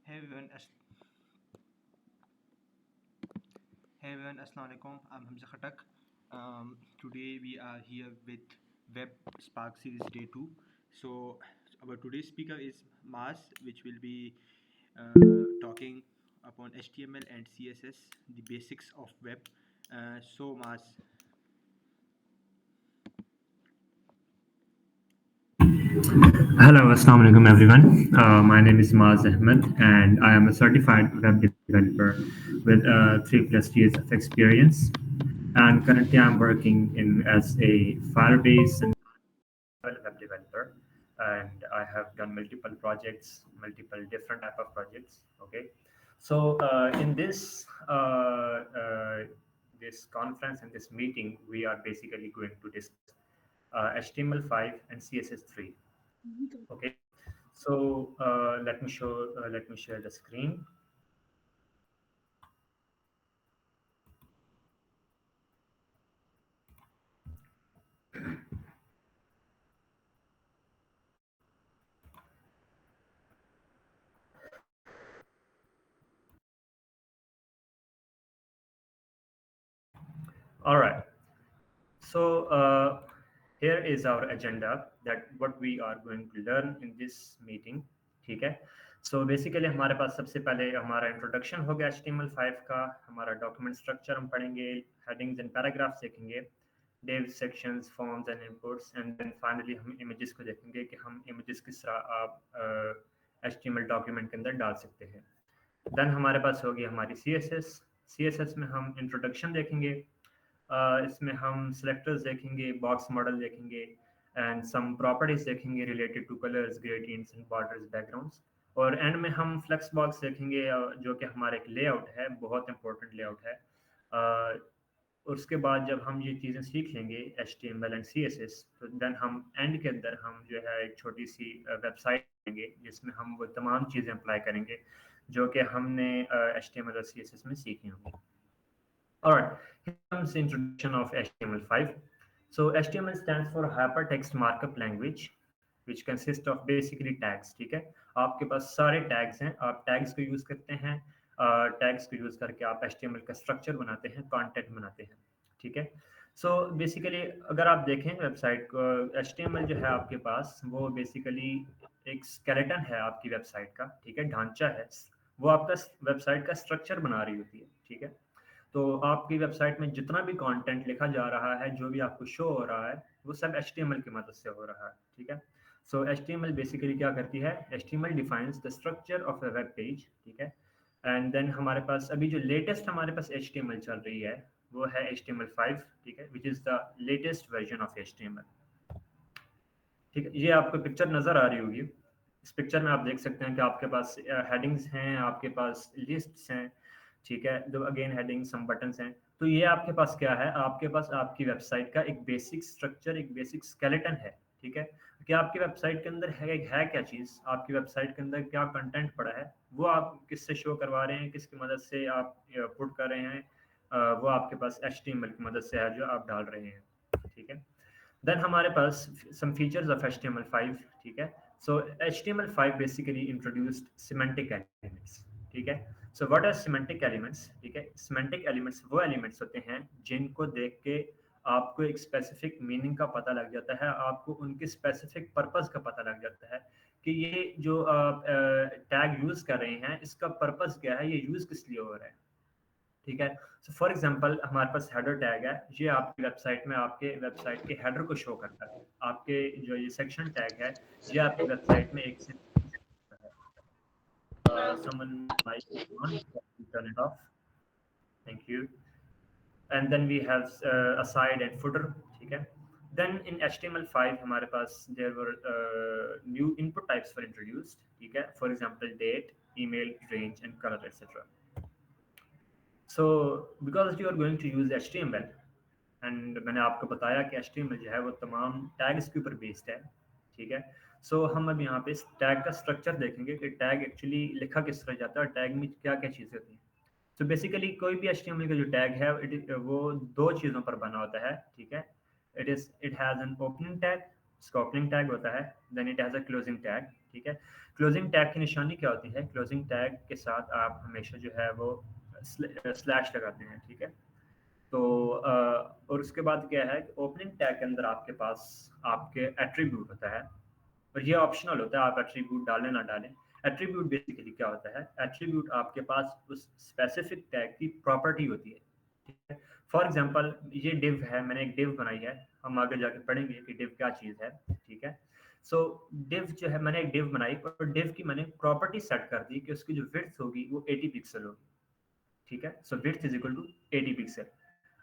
Hey everyone, hey everyone, Assalamu alaikum. I'm Hamza Khatak. Today we are here with Web Spark Series Day 2. So our today's speaker is Mars, which will be talking upon HTML and CSS, the basics of web. So Mars, Hello, Assalamu alaikum everyone. My name is Maz Ahmed and I am a certified web developer with 3+ years of experience. And currently I'm working as a Firebase and web developer. And I have done multiple projects, multiple different type of projects. Okay. So in this conference and this meeting, we are basically going to discuss HTML5 and CSS3. Okay. So let me share the screen. All right. So here is our agenda that what we are going to learn in this meeting. ठीक है. So basically हमारे पास सबसे पहले हमारा introduction होगा HTML5 का, हमारा document structure हम पढ़ेंगे, हेडिंग्स एंड पैराग्राफ्स देखेंगे, div sections, forms and inputs, and then finally हम images को देखेंगे कि हम images किस तरह आप HTML डॉक्यूमेंट के अंदर डाल सकते हैं. देन हमारे पास होगी हमारी CSS में हम इंट्रोडक्शन देखेंगे. इसमें हम सेलेक्टर्स देखेंगे, बॉक्स मॉडल देखेंगे एंड सम प्रॉपर्टीज देखेंगे related two colours, gradients and borders, backgrounds. और एंड में हम फ्लेक्स बॉक्स देखेंगे जो कि हमारा एक लेआउट है, बहुत इंपॉर्टेंट लेआउट है. उसके बाद जब हम ये चीज़ें सीख लेंगे HTML एंड CSS, तो देन हम एंड के अंदर हम जो है एक छोटी सी वेबसाइट देंगे जिसमें हम वो तमाम चीज़ें अप्लाई करेंगे जो कि हमने HTML और CSS में सीखी होंगी. All right, here comes the introduction of HTML5. So HTML stands for Hypertext Markup Language, which consists of basically tags. ठीक है, आपके पास सारे tags हैं, आप tags को use करते हैं, tags को use करके आप HTML का structure बनाते हैं, content बनाते हैं. ठीक है. So basically अगर आप देखें वेबसाइट को, HTML जो है आपके पास वो basically एक skeleton है आपकी वेबसाइट का. ठीक है, ढांचा है, वो आपका वेबसाइट का स्ट्रक्चर बना रही होती है. ठीक है. तो आपकी वेबसाइट में जितना भी कंटेंट लिखा जा रहा है, जो भी आपको शो हो रहा है, वो सब HTML की मदद से हो रहा है. ठीक है. सो HTML बेसिकली क्या करती है, HTML defines the structure of a web page. ठीक है. एंड देन हमारे पास अभी जो लेटेस्ट हमारे पास HTML चल रही है वो है HTML5. ठीक है, which is the latest version of HTML. ठीक है, ये आपको पिक्चर नज़र आ रही होगी. इस पिक्चर में आप देख सकते हैं कि आपके पास हेडिंग्स हैं, आपके पास लिस्ट्स हैं. ठीक है, जो अगेन हेडिंग सम बटन्स हैं. तो ये आपके पास क्या है, आपके पास आपकी वेबसाइट का एक बेसिक स्ट्रक्चर, एक बेसिक स्केलेटन है. ठीक है, कि आपकी वेबसाइट के अंदर है क्या चीज़, आपकी वेबसाइट के अंदर क्या कंटेंट पड़ा है, वो आप किससे शो करवा रहे हैं, किसकी मदद से आप पुट कर रहे हैं, वो आपके पास HTML की मदद से है जो आप डाल रहे हैं. ठीक है. देन हमारे पास some features of HTML5. ठीक है. So HTML5 basically introduced semantic elements. ठीक है. So what are semantic elements? ठीक है, semantic elements वो elements होते हैं जिनको देख के आपको एक स्पेसिफिक मीनिंग का पता लग जाता है, आपको उनके स्पेसिफिक पर्पस का पता लग जाता है कि ये जो आप टैग यूज कर रहे हैं इसका पर्पस क्या है, ये यूज किस लिए हो रहा है. ठीक है. सो फॉर एग्जांपल हमारे पास हेडर टैग है, ये आपकी वेबसाइट में आपके वेबसाइट के हेडर को शो करता है. आपके जो ये सेक्शन टैग है, ये आपकी वेबसाइट में एक से someone mic on, turn it off. Thank you. And then we have aside and footer. ठीक है. Then in HTML5 हमारे पास there were new input types were introduced. ठीक है, for example date, email, range and color etc. So because you are going to use HTML, and मैंने आपको बताया कि HTML जो है वो तमाम टैग्स के ऊपर बेस्ड है. ठीक है. सो हम अब यहाँ पे टैग का स्ट्रक्चर देखेंगे कि टैग एक्चुअली लिखा किस तरह जाता है और टैग में क्या क्या चीज़ें होती हैं. तो बेसिकली कोई भी HTML का जो टैग है वो दो चीज़ों पर बना होता है. ठीक है. It has an opening tag, इसका ओपनिंग टैग होता है, then it has a closing tag. ठीक है। क्लोजिंग टैग की निशानी क्या होती है? क्लोजिंग टैग के साथ आप हमेशा जो है वो स्लैश लगाते हैं, ठीक है। तो और उसके बाद क्या है कि ओपनिंग टैग के अंदर आपके पास आपके एट्रीब्यूट होता है, और ये ऑप्शनल होता है, आप एट्रीब्यूट डालें ना डालें। एट्रीब्यूट बेसिकली क्या होता है? एट्रीब्यूट आपके पास उस स्पेसिफिक टैग की प्रॉपर्टी होती है, ठीक है। फॉर एग्जांपल ये डिव है, मैंने एक डिव बनाई है, हम आगे जाके पढ़ेंगे कि डिव क्या चीज़ है, ठीक है। सो डिव जो है, मैंने एक डिव बनाई और डिव की मैंने प्रॉपर्टी सेट कर दी कि उसकी जो विड्थ होगी वो 80 पिक्सल होगी, ठीक है। So width is equal to 80 pixel.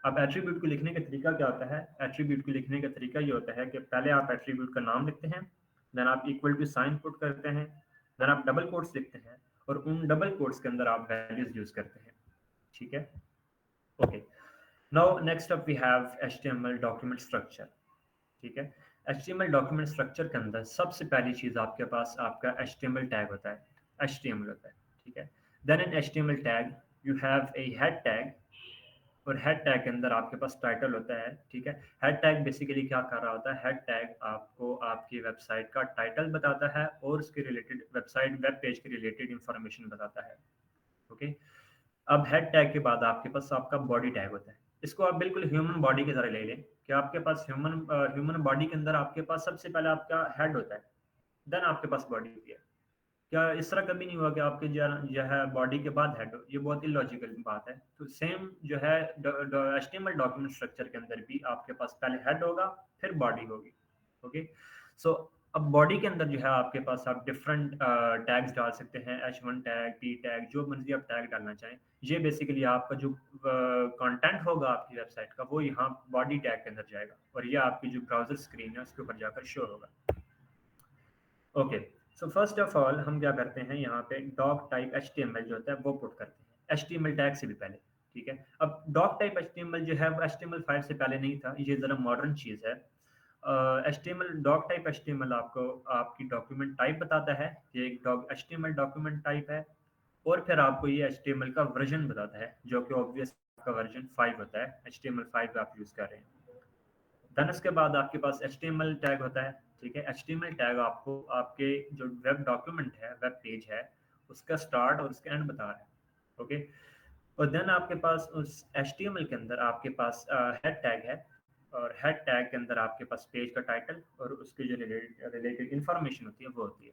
अब एट्रीब्यूट को लिखने का तरीका क्या होता है? एट्रीब्यूट को लिखने का तरीका ये होता है कि पहले आप एट्रीब्यूट का नाम लिखते हैं, देन आप इक्वल टू साइन पुट करते हैं, देन आप डबल कोट्स लिखते हैं और उन डबल कोट्स के अंदर आप वैल्यूज यूज करते हैं, ठीक है। Okay, now next up we have HTML document structure, ठीक है। एचटीएमएल डॉक्यूमेंट स्ट्रक्चर के अंदर सबसे पहली चीज आपके पास आपका एचटीएमएल टैग होता है, एचटीएमएल होता है, ठीक है। Then in HTML tag you have a head tag, और हेड टैग के अंदर आपके पास टाइटल होता है, ठीक है। हेड टैग बेसिकली क्या कर रहा होता है? हेड टैग आपको आपकी वेबसाइट का टाइटल बताता है और उसके रिलेटेड वेबसाइट वेब पेज के रिलेटेड इंफॉर्मेशन बताता है, ओके। अब हेड टैग के बाद आपके पास आपका बॉडी टैग होता है। इसको आप बिल्कुल ह्यूमन बॉडी की तरह ले लें कि आपके पास ह्यूमन बॉडी के अंदर आपके पास सबसे पहले आपका हेड होता है, देन आपके पास बॉडी होती है। क्या इस तरह कभी नहीं हुआ कि आपके जो है बॉडी के बाद हेड हो? ये बहुत इलॉजिकल बात है। तो सेम जो है एचटीएमएल डॉक्यूमेंट स्ट्रक्चर के अंदर भी आपके पास पहले हेड होगा फिर बॉडी होगी, ओके। सो अब बॉडी के अंदर जो है आपके पास आप डिफरेंट टैग्स डाल सकते हैं, H1 टैग, P टैग, जो मर्जी आप टैग डालना चाहें। ये बेसिकली आपका जो कंटेंट होगा आपकी वेबसाइट का वो यहाँ बॉडी टैग के अंदर जाएगा और ये आपकी जो ब्राउजर स्क्रीन है उसके ऊपर जाकर शो होगा, okay. So first of all हम क्या करते हैं, यहाँ पे डॉक टाइप एचटीएमएल जो होता है वो पुट करते हैं एचटीएमएल टैग से भी पहले, ठीक है। अब डॉक टाइप एचटीएमएल जो है वो HTML5 से पहले नहीं था, ये जरा मॉडर्न चीज़ है। एचटीएमएल डॉक टाइप एचटीएमएल आपको आपकी डॉक्यूमेंट टाइप बताता है, ये एक एचटीएमएल डॉक्यूमेंट टाइप है, और फिर आपको ये एचटीएमएल का वर्जन बताता है जो कि ऑब्वियस का वर्जन 5 होता है, HTML5 आप यूज़ कर रहे हैं। देन उसके बाद आपके पास HTML टैग होता है, ठीक है। HTML टैग आपको आपके जो वेब डॉक्यूमेंट है, वेब पेज है, उसका स्टार्ट और उसका एंड बता रहा है, ओके। और देन आपके पास उस HTML के अंदर आपके पास हेड टैग है, और हेड टैग के अंदर आपके पास पेज का टाइटल और उसके जो रिलेटेड इंफॉर्मेशन होती है वो होती है।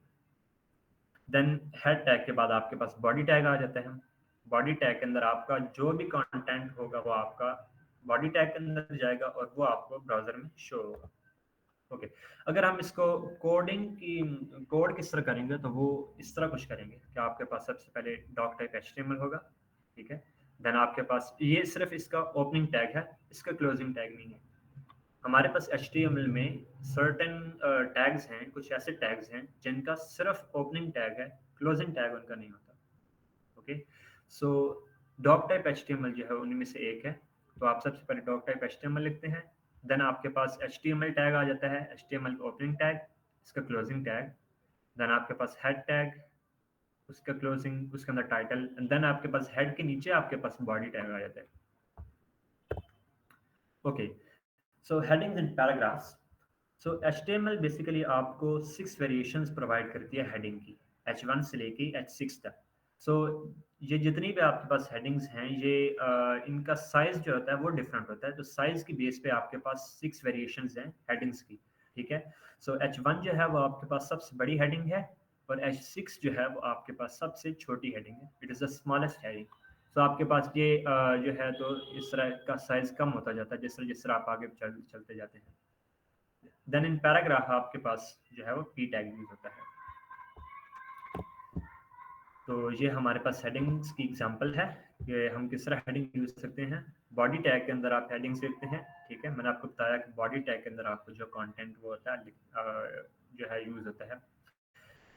देन हेड टैग के बाद आपके पास बॉडी टैग आ जाता है। बॉडी टैग के अंदर आपका जो भी कंटेंट होगा वो आपका बॉडी टैग के अंदर जाएगा और वो आपको ब्राउजर में शो होगा, ओके। अगर हम इसको कोड किस तरह करेंगे तो वो इस तरह कुछ करेंगे कि आपके पास सबसे पहले डॉक टाइप एचटीएमएल होगा, ठीक है। देन आपके पास ये सिर्फ इसका ओपनिंग टैग है, इसका क्लोजिंग टैग नहीं है। हमारे पास एचटीएमएल में सर्टेन टैग्स हैं, कुछ ऐसे टैग्स हैं जिनका सिर्फ ओपनिंग टैग है, क्लोजिंग टैग उनका नहीं होता, ओके। सो डॉक टाइप एचटीएमएल जो है उनमें से एक है। तो आप सबसे पहले डॉक टाइप एचटीएमएल लिखते हैं, देन आपके पास एचटीएमएल टैग आ जाता है, एचटीएमएल ओपनिंग टैग, इसका क्लोजिंग टैग, देन आपके पास हेड टैग, उसका क्लोजिंग, उसके अंदर टाइटल, एंड देन आपके पास हेड के नीचे आपके पास बॉडी टैग आ जाता है, okay. So headings and paragraphs. So HTML basically आपको 6 वेरिएशंस प्रोवाइड करती है हेडिंग की, H1 से लेके H6 तक। सो ये जितनी भी आपके पास हेडिंग्स हैं ये इनका साइज जो होता है वो डिफरेंट होता है, तो साइज की बेस पे आपके पास 6 वेरिएशंस हैं हेडिंग्स की, ठीक है। सो H1 जो है वो आपके पास सबसे बड़ी हेडिंग है और H6 जो है वो आपके पास सबसे छोटी हेडिंग है, it is the smallest heading. तो आपके पास ये जो है तो इस तरह का साइज कम होता जाता है जिस तरह आप आगे चलते जाते हैं। देन इन पैराग्राफ आपके पास जो है वो पी टैग यूज होता है। तो ये हमारे पास हेडिंग्स की एग्जांपल है कि हम किस तरह हेडिंग यूज करते हैं। बॉडी टैग के अंदर आप हेडिंग्स लिखते हैं, ठीक है। मैंने आपको बताया कि बॉडी टैग के अंदर आपको जो कंटेंट वो होता है जो है यूज होता है।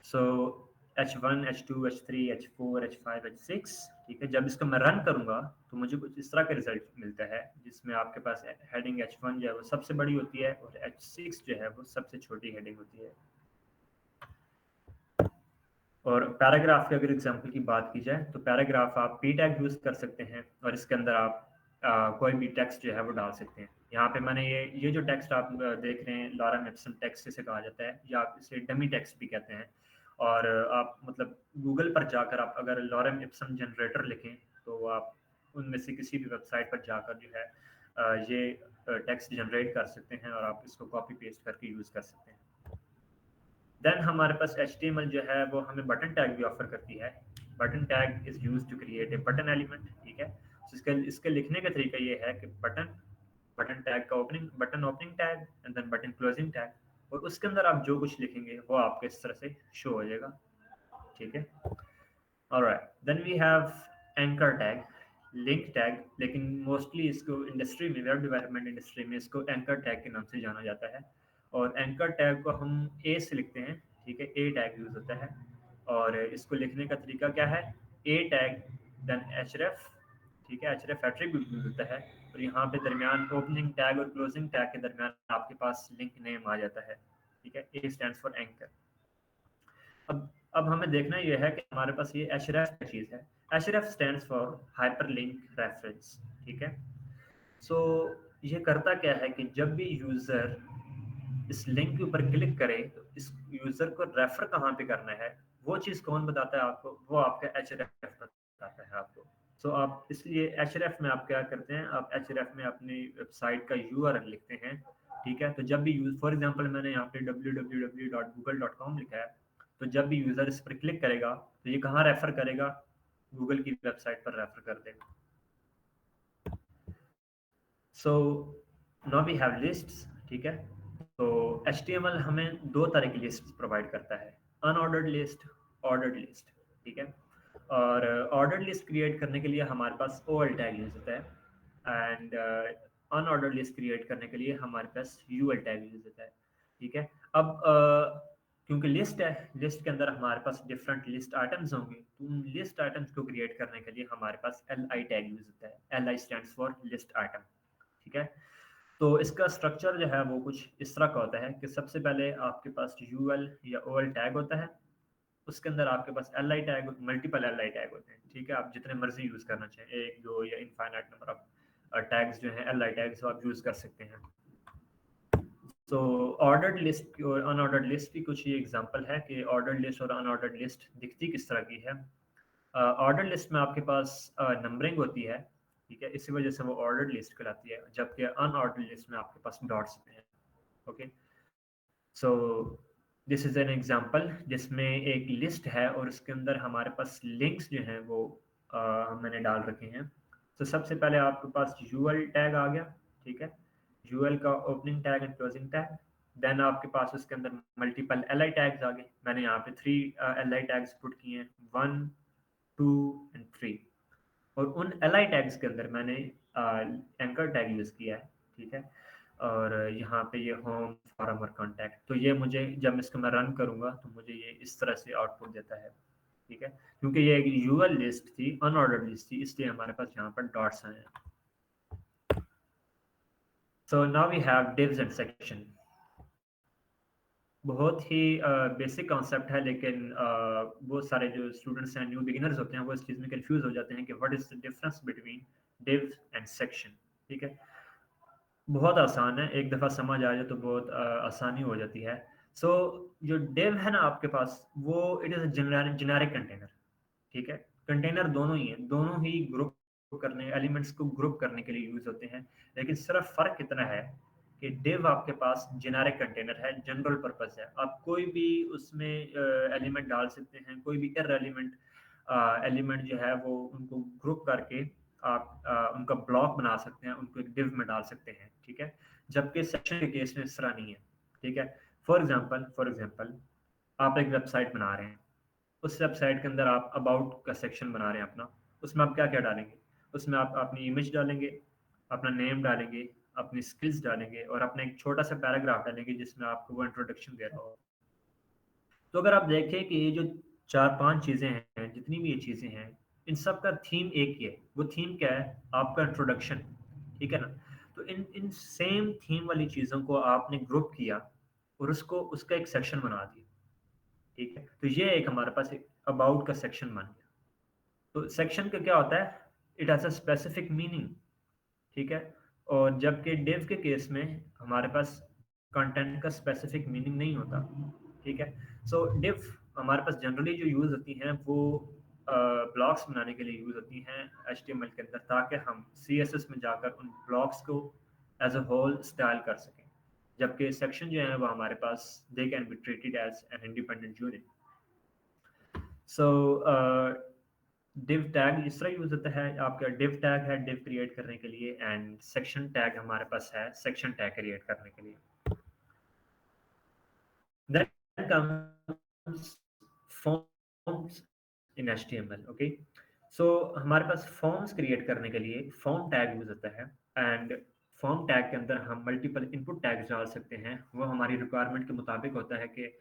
सो H1, H2, H3, H4, H5, H6, ठीक है। जब इसको मैं रन करूंगा तो मुझे कुछ इस तरह का रिजल्ट मिलता है जिसमें आपके पास हेडिंग H1 जो है वो सबसे बड़ी होती है और H6 जो है वो सबसे छोटी हेडिंग होती है। और पैराग्राफ के अगर एग्जांपल की बात की जाए तो पैराग्राफ आप पी टैग यूज कर सकते हैं और इसके अंदर आप कोई भी टेक्स्ट जो है वो डाल सकते हैं। यहाँ पे मैंने ये जो टेक्स्ट आप देख रहे हैं लॉरेम एप्सन टेक्स्ट इसे कहा जाता है या आप इसे डमी टेक्स्ट भी कहते हैं। और आप मतलब गूगल पर जाकर आप अगर लॉरेम इप्सम जनरेटर लिखें तो आप उनमें से किसी भी वेबसाइट पर जाकर जो है ये टेक्स्ट जनरेट कर सकते हैं और आप इसको कॉपी पेस्ट करके यूज़ कर सकते हैं। देन हमारे पास HTML जो है वो हमें बटन टैग भी ऑफर करती है। Button tag is used to create a button element, ठीक है। तो इसके इसके लिखने का तरीका ये है कि बटन बटन टैग का opening button opening tag and then button closing tag, और उसके अंदर आप जो कुछ लिखेंगे वो आपको इस तरह से शो हो जाएगा, ठीक है। Alright, then we have anchor tag, link tag, लेकिन मोस्टली इसको इंडस्ट्री में, वेब डेवलपमेंट इंडस्ट्री में इसको एंकर टैग के नाम से जाना जाता है। और एंकर टैग को हम ए से लिखते हैं, ठीक है, ए टैग यूज होता है। और इसको लिखने का तरीका क्या है, ए टैग देन href, ठीक है, href एट्रीब्यूट यूज होता है। और यहाँ पे दरमियान ओपनिंग टैग और क्लोजिंग टैग के दरमियान आपके पास लिंक नेम आ जाता है, ठीक है। ए स्टैंड्स फॉर एंकर। अब हमें देखना यह है कि हमारे पास ये href क्या चीज़ है। href stands for hyperlink reference, ठीक है। सो ये करता क्या है कि जब भी यूजर इस लिंक के ऊपर क्लिक करे तो इस यूजर को रेफर कहाँ पे करना है, वो चीज़ कौन बताता है आपको, वो आपका href बताता है आपको। सो आप इसलिए href में आप क्या करते हैं, आप href में अपनी वेबसाइट का URL लिखते हैं, ठीक है। तो जब भी यूज फॉर एग्जांपल मैंने यहाँ पे www.google.com लिखा है, तो जब भी यूजर इस पर क्लिक करेगा तो ये कहाँ रेफर करेगा, गूगल की वेबसाइट पर रेफर कर देगा। So now we have lists, ठीक है। तो HTML हमें दो तरह की लिस्ट प्रोवाइड करता है, अनऑर्डर्ड लिस्ट, ऑर्डर्ड लिस्ट, ठीक है। और ऑर्डर्ड लिस्ट क्रिएट करने के लिए हमारे पास OL टैग यूज होता है, एंड अनऑर्डर्ड लिस्ट क्रिएट करने के लिए हमारे पास UL टैग यूज होता है, ठीक है। अब क्योंकि लिस्ट है, लिस्ट के अंदर हमारे पास डिफरेंट लिस्ट आइटम्स होंगे, तो उन लिस्ट आइटम्स को क्रिएट करने के लिए हमारे पास LI टैग यूज होता है। LI stands for list item, ठीक है। तो इसका स्ट्रक्चर जो है वो कुछ इस तरह का होता है कि सबसे पहले आपके पास UL या OL टैग होता है, उसके अंदर आपके पास LI tag, multiple LI tag होते हैं, ठीक है। आप जितने मर्जी यूज करना चाहें, एक दो या इनफाइनाइट नंबर ऑफ टैग्स जो हैं LI टैग्स आप यूज कर सकते हैं। तो ऑर्डर्ड लिस्ट और अनऑर्डर्ड लिस्ट की कुछ ये एग्जांपल है कि ऑर्डर्ड लिस्ट और अनऑर्डर्ड लिस्ट दिखती किस तरह की है। ऑर्डर लिस्ट में आपके पास नंबरिंग होती है, ठीक है, इसी वजह से वो ऑर्डर लिस्ट कहलाती है, जबकि अनऑर्डर लिस्ट में आपके पास डॉट्स हैं, okay. So this is an example जिसमें एक लिस्ट है और उसके अंदर हमारे पास लिंक्स जो हैं वो मैंने डाल रखे हैं। तो सबसे पहले आपके पास UL टैग आ गया, ठीक है, UL का opening tag and closing tag. Then आपके पास उसके अंदर मल्टीपल LI टैग्स आ गए, मैंने यहाँ पे 3 LI टैग्स पुट किए हैं, 1 2 एंड 3। और उन LI टैग्स के अंदर मैंने एंकर टैग यूज किया है, ठीक है। और यहाँ पे ये होम फॉरम और कॉन्टैक्ट, तो ये मुझे जब इसको मैं रन करूँगा तो मुझे ये इस तरह से आउटपुट देता है, ठीक है। क्योंकि ये एक UL लिस्ट थी, अनऑर्डर्ड लिस्ट थी, इसलिए हमारे पास यहाँ पर डॉट्स आए हैं। So now we have divs and section. बहुत ही बेसिक कॉन्सेप्ट है, लेकिन बहुत सारे जो स्टूडेंट्स हैं, न्यू बिगिनर्स होते हैं, वो इस चीज़ में कंफ्यूज हो जाते हैं कि what is the difference between div and section, ठीक है। बहुत आसान है, एक दफ़ा समझ आ जाए तो बहुत आसानी हो जाती है। सो जो डिव है ना आपके पास, वो it is a generic container, ठीक है। कंटेनर दोनों ही हैं, दोनों ही ग्रुप करने, एलिमेंट्स को ग्रुप करने के लिए यूज होते हैं, लेकिन सिर्फ फर्क इतना है कि डिव आपके पास जेनेरिक कंटेनर है, जनरल पर्पस है, आप कोई भी उसमें एलिमेंट डाल सकते हैं, कोई भी एलिमेंट एलिमेंट जो है वो उनको ग्रुप करके आप उनका ब्लॉक बना सकते हैं, उनको एक डिव में डाल सकते हैं, ठीक है। जबकि सेक्शन के केस में इस तरह नहीं है, ठीक है। फॉर एग्जांपल आप एक वेबसाइट बना रहे हैं, उस वेबसाइट के अंदर आप अबाउट का सेक्शन बना रहे हैं अपना, उसमें आप क्या क्या डालेंगे, उसमें आप अपनी इमेज डालेंगे, अपना नेम डालेंगे, अपनी स्किल्स डालेंगे और अपना एक छोटा सा पैराग्राफ डालेंगे जिसमें आपको वो इंट्रोडक्शन दे रहा हो। तो अगर आप देखें कि ये जो 4-5 चीज़ें हैं, जितनी भी ये चीज़ें हैं, इन सब का थीम एक ही है। वो थीम क्या है, आपका इंट्रोडक्शन, ठीक है ना। तो इन इन सेम थीम वाली चीज़ों को आपने ग्रुप किया और उसको उसका एक सेक्शन बना दिया, ठीक है। तो ये एक हमारे पास एक अबाउट का सेक्शन बन गया। तो सेक्शन का क्या होता है, it has a specific meaning, ठीक है। और जबकि डिव के केस में हमारे पास कंटेंट का स्पेसिफिक मीनिंग नहीं होता, ठीक है। सो डिव हमारे पास जनरली जो यूज़ होती हैं वो ब्लॉक्स बनाने के लिए यूज़ होती हैं HTML के अंदर, ताकि हम CSS में जाकर उन ब्लॉक्स को एज अ होल स्टाइल कर सकें, जबकि सेक्शन जो है वो हमारे पास they can be treated as an independent unit. So div tag इस तरह यूज होता है, आपका डिव टैग है डिव क्रिएट करने के लिए, एंड सेक्शन टैग हमारे पास है सेक्शन टैग क्रिएट करने के लिए। Then comes forms in HTML, okay? So हमारे पास फॉर्म्स क्रिएट करने के लिए फॉर्म टैग यूज होता है, एंड फॉर्म टैग के अंदर हम मल्टीपल इनपुट टैग्स डाल सकते हैं। वो हमारी रिक्वायरमेंट के मुताबिक होता है कि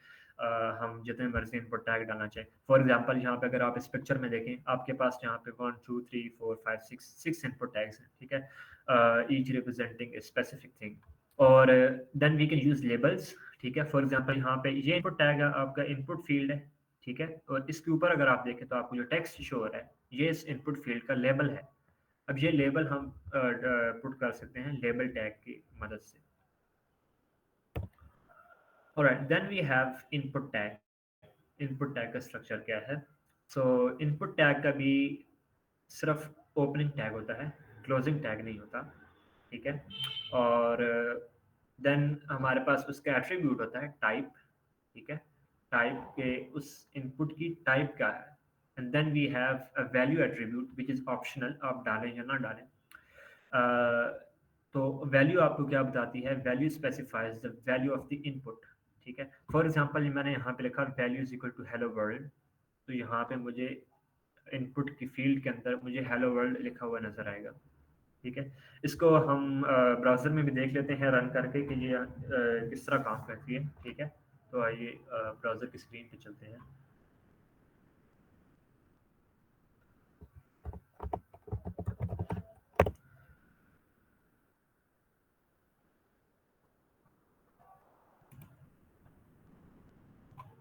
हम जितने मर्जी इनपुट टैग डालना चाहें। फॉर एग्जांपल यहाँ पे अगर आप इस पिक्चर में देखें, आपके पास यहाँ पे 1 2 3 4 5 6 इनपुट टैग्स हैं, ठीक है, each representing a specific thing. और then we can use labels, ठीक है। फॉर एग्जांपल यहाँ पे ये इनपुट टैग है, आपका इनपुट फील्ड है, ठीक है, और इसके ऊपर अगर आप देखें तो आपको जो टेक्स्ट शो हो रहा है ये इस इनपुट फील्ड का लेबल है। अब ये लेबल हम पुट कर सकते हैं लेबल टैग की मदद से। Alright, then we have input tag. Input tag का स्ट्रक्चर क्या है? सो इनपुट टैग का भी सिर्फ ओपनिंग टैग होता है, क्लोजिंग टैग नहीं होता, ठीक है। और देन हमारे पास उसका एट्रीब्यूट होता है टाइप, ठीक है, टाइप के उस इनपुट की टाइप क्या है। And then we have a value attribute which is optional, आप डालें या ना डालें। तो वैल्यू आपको क्या बताती है? Value specifies the value of the input, ठीक है। फॉर एग्जांपल मैंने यहाँ पे लिखा value is equal to hello world, तो यहाँ पे मुझे इनपुट की फील्ड के अंदर मुझे हेलो वर्ल्ड लिखा हुआ नजर आएगा, ठीक है। इसको हम ब्राउज़र में भी देख लेते हैं रन करके कि ये किस तरह काम करती है, ठीक है। तो आइए ब्राउज़र की स्क्रीन पे चलते हैं।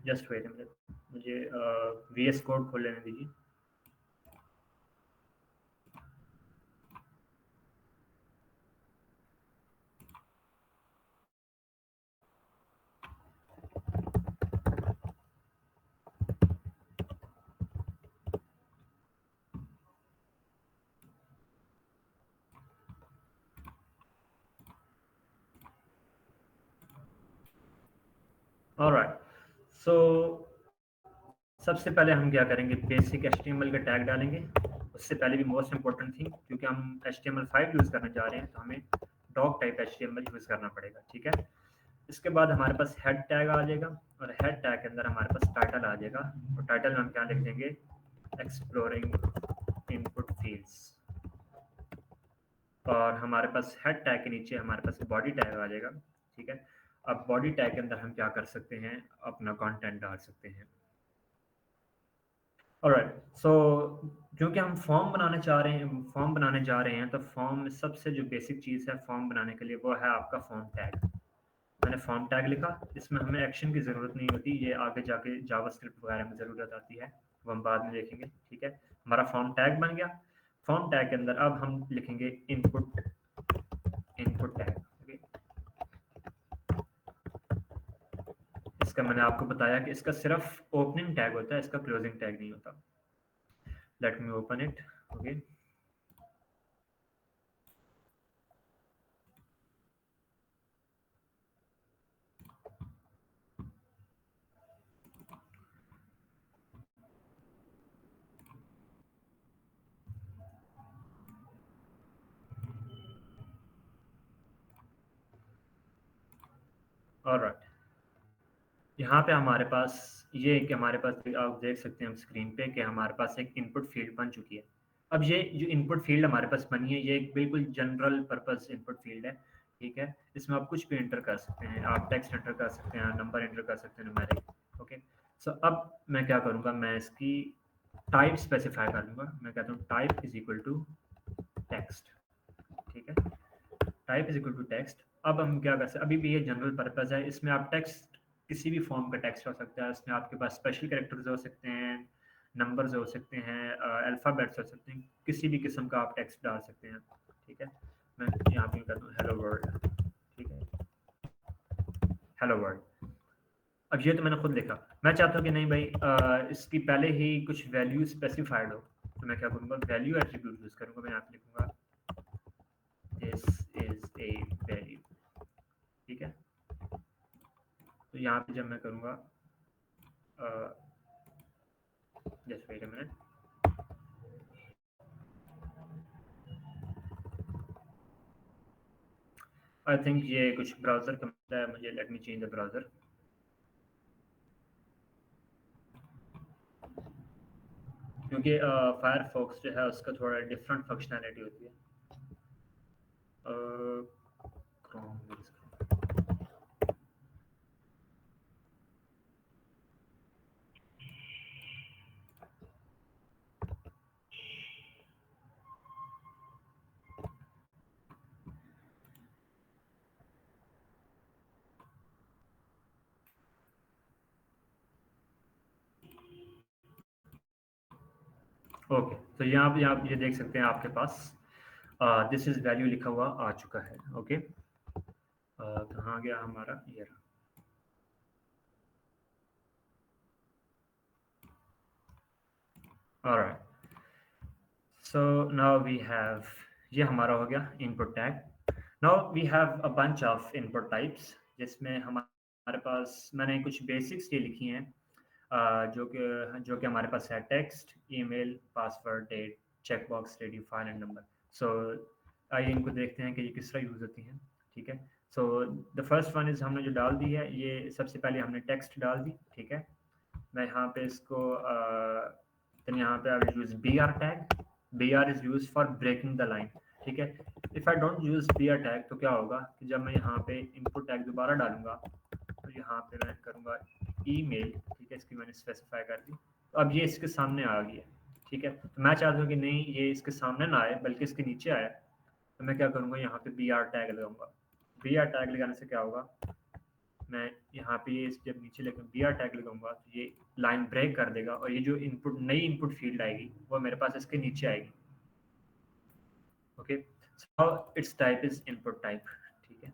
जस्ट वेट अ मिनट, मुझे VS कोड खोल लेने दीजिए। ऑलराइट, सो सबसे पहले हम क्या करेंगे, बेसिक HTML का टैग डालेंगे। उससे पहले भी मोस्ट इंपॉर्टेंट थिंग, क्योंकि हम HTML5 यूज़ करने जा रहे हैं तो हमें डॉक टाइप HTML यूज़ करना पड़ेगा, ठीक है। इसके बाद हमारे पास हेड टैग आ जाएगा, और हेड टैग के अंदर हमारे पास टाइटल आ जाएगा, और टाइटल में हम क्या लिख देंगे, एक्सप्लोरिंग इनपुट फील्ड्स। और हमारे पास हेड टैग के नीचे हमारे पास बॉडी टैग आ जाएगा, ठीक है। अब बॉडी टैग के अंदर हम क्या कर सकते हैं, अपना कंटेंट डाल सकते हैं। ऑलराइट, सो क्योंकि हम फॉर्म बनाने चाह रहे हैं, फॉर्म बनाने जा रहे हैं, तो फॉर्म में सबसे जो बेसिक चीज़ है फॉर्म बनाने के लिए वो है आपका फॉर्म टैग। मैंने फॉर्म टैग लिखा, इसमें हमें एक्शन की ज़रूरत नहीं होती, ये आगे जाके जावास्क्रिप्ट वगैरह में ज़रूरत आती है, वो हम बाद में देखेंगे, ठीक है। हमारा फॉर्म टैग बन गया। फॉर्म टैग के अंदर अब हम लिखेंगे इनपुट, इनपुट टैग, ओके। इसका मैंने आपको बताया कि इसका सिर्फ ओपनिंग टैग होता है, इसका क्लोजिंग टैग नहीं होता। Let me open it, okay. Alright, यहाँ पे हमारे पास ये है कि हमारे पास आप देख सकते हैं स्क्रीन पे कि हमारे पास एक इनपुट फील्ड बन चुकी है। अब ये जो इनपुट फील्ड हमारे पास बनी है, ये एक बिल्कुल जनरल पर्पस इनपुट फील्ड है, ठीक है। इसमें आप कुछ भी एंटर कर सकते हैं, आप टेक्स्ट एंटर कर सकते हैं, नंबर एंटर कर सकते हैं, न्यूमेरिक, ओके। सो अब मैं क्या करूँगा, मैं इसकी टाइप स्पेसिफाई कर लूँगा। मैं कहता हूँ type is equal to text, ठीक है। Type is equal to text. अब हम क्या कर सकते हैं, अभी भी ये जनरल पर्पस है, इसमें आप टेक्स्ट किसी भी फॉर्म का टेक्स्ट हो सकता है, इसमें आपके पास स्पेशल कैरेक्टर्स हो सकते हैं, नंबर्स हो सकते हैं, अल्फ़ाबेट्स हो सकते हैं, किसी भी किस्म का आप टेक्स्ट डाल सकते हैं, ठीक है। मैं यहाँ पे करता हूँ हेलो वर्ल्ड, ठीक है, हेलो वर्ल्ड। अब ये तो मैंने खुद लिखा, मैं चाहता हूँ कि नहीं भाई इसकी पहले ही कुछ वैल्यू स्पेसिफाइड हो, तो मैं क्या करूँगा, वैल्यू एट्रीब्यूट यूज करूँगा। मैं यहाँ पे लिखूंगा दिस इज ए वैल्यू, ठीक है। तो यहाँ पे जब मैं करूँगा just wait a minute, I think ये कुछ ब्राउजर का मसला है मुझे, let me change the browser. क्योंकि फायरफॉक्स जो है उसका थोड़ा डिफरेंट फंक्शनैलिटी होती है। क्रोम, ओके, तो यहाँ पे आप ये देख सकते हैं आपके पास दिस इज वैल्यू लिखा हुआ आ चुका है। ओके, कहाँ गया हमारा ये रहा। Alright, so now we have, ये हमारा हो गया input tag. Now we have a bunch of input types, जिसमें हमारे पास मैंने कुछ बेसिक्स ये लिखी हैं जो कि हमारे पास है text, email, password, date, checkbox, radio, file and number. So आइए इनको देखते हैं कि ये किस तरह यूज होती हैं। ठीक है, so the first one is हमने जो डाल दी है, ये सबसे पहले हमने टेक्स्ट डाल दी। ठीक है, मैं यहाँ पे इसको then यहाँ पे I will use B R tag. B R is use for breaking the line. ठीक है, if I don't use B R tag तो क्या होगा कि जब मैं यहाँ पे इनपुट टैग दोबारा डालूंगा तो यहाँ पे मैं करूँगा ईमेल। ठीक है, इसकी मैंने स्पेसिफाई कर दी, तो अब ये इसके सामने आ गया। ठीक है, तो मैं चाहता हूँ कि नहीं ये इसके सामने ना आए बल्कि इसके नीचे आए, तो मैं क्या करूँगा, यहाँ पे बी आर टैग लगाऊंगा। बी आर टैग लगाने से क्या होगा, मैं यहाँ पे ये जब नीचे लेकर बी आर टैग लगाऊंगा तो ये लाइन ब्रेक कर देगा और ये जो इनपुट नई इनपुट फील्ड आएगी वो मेरे पास इसके नीचे आएगी। Okay, so it's type is input type. ठीक है,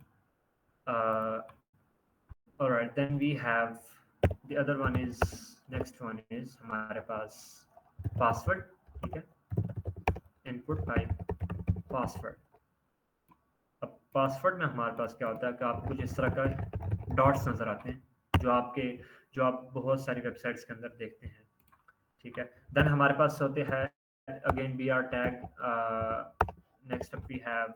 alright, then we have the other one is, next one is हमारे पास पासवर्ड। ठीक है, इनपुट टाइप पासवर्ड। अब पासवर्ड में हमारे पास क्या होता है कि आपको कुछ इस तरह का डॉट्स नजर आते हैं जो आप बहुत सारी वेबसाइट्स के अंदर देखते हैं। ठीक है, देन हमारे पास होते हैं again B R tag. Next up we have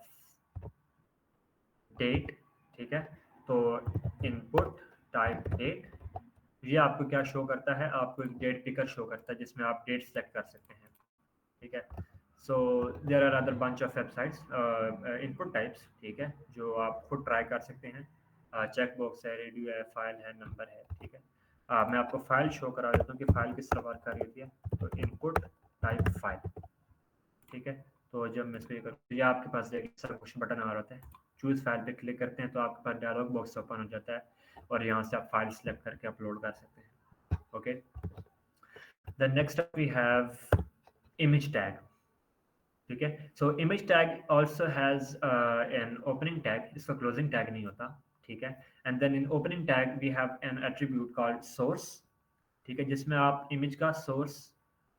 date. ठीक है, तो इनपुट टाइप डेट, ये आपको क्या शो करता है, आपको एक डेट पिकर शो करता है जिसमें आप डेट सेलेक्ट कर सकते हैं। ठीक है, so there are other bunch of websites input types. ठीक है, जो आप खुद ट्राई कर सकते हैं। चेकबॉक्स है, रेडियो है, फाइल है, नंबर है। ठीक है, मैं आपको फाइल शो करा देता हूँ कि फाइल किस तरह वर्क कर रही होती है। तो इनपुट टाइप फाइल। ठीक है, तो जब मैं इसको ये करूँ तो ये आपके पास सारा कुछ बटन आ रहा होता है, चूज फाइल पे क्लिक करते हैं तो आपके पास डायलॉग बॉक्स ओपन हो जाता है और यहाँ से आप फाइल सेलेक्ट करके अपलोड कर सकते हैं। Okay, then next we have image tag. ठीक है, so image tag also has an opening tag, इसका क्लोजिंग टैग नहीं होता। ठीक है, and then in opening tag we have an attribute called source. ठीक है, जिसमें आप इमेज का सोर्स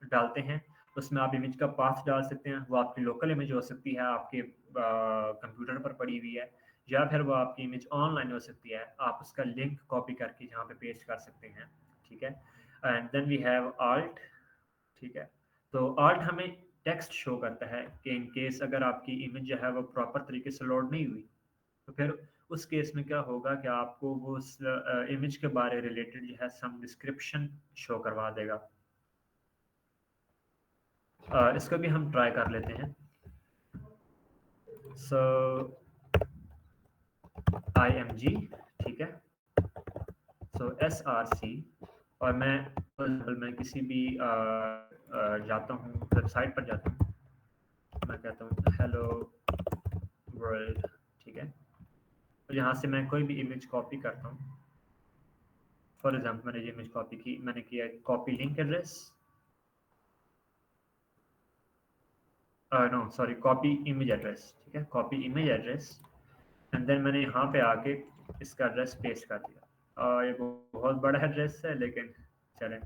डालते हैं, उसमें आप इमेज का पाथ डाल सकते हैं। वो आपकी लोकल इमेज हो सकती है, आपके कंप्यूटर पर पड़ी हुई है, या फिर वो आपकी इमेज ऑनलाइन हो सकती है, आप उसका लिंक कॉपी करके यहाँ पे पेस्ट कर सकते हैं। ठीक है, and then we have alt. ठीक है, तो आल्ट हमें टेक्स्ट शो करता है कि इन केस अगर आपकी इमेज जो है वो प्रॉपर तरीके से लोड नहीं हुई तो फिर उस केस में क्या होगा कि आपको वो उस इमेज के बारे रिलेटेड जो है सम डिस्क्रिप्शन शो करवा देगा। इसको भी हम ट्राई कर लेते हैं। सो IMG। ठीक है, सो SRC, और मैं किसी भी जाता हूँ, वेबसाइट पर जाता हूँ, मैं कहता हूँ हेलो वर्ल्ड। ठीक है, तो यहाँ से मैं कोई भी इमेज कॉपी करता हूँ। फॉर एग्जाम्पल मैंने ये इमेज कॉपी की, मैंने किया copy link address, no sorry, copy image address. ठीक है, copy image address, and then मैंने यहाँ पे आके इसका एड्रेस पेस्ट कर दिया। ये बहुत बड़ा एड्रेस है लेकिन चलें।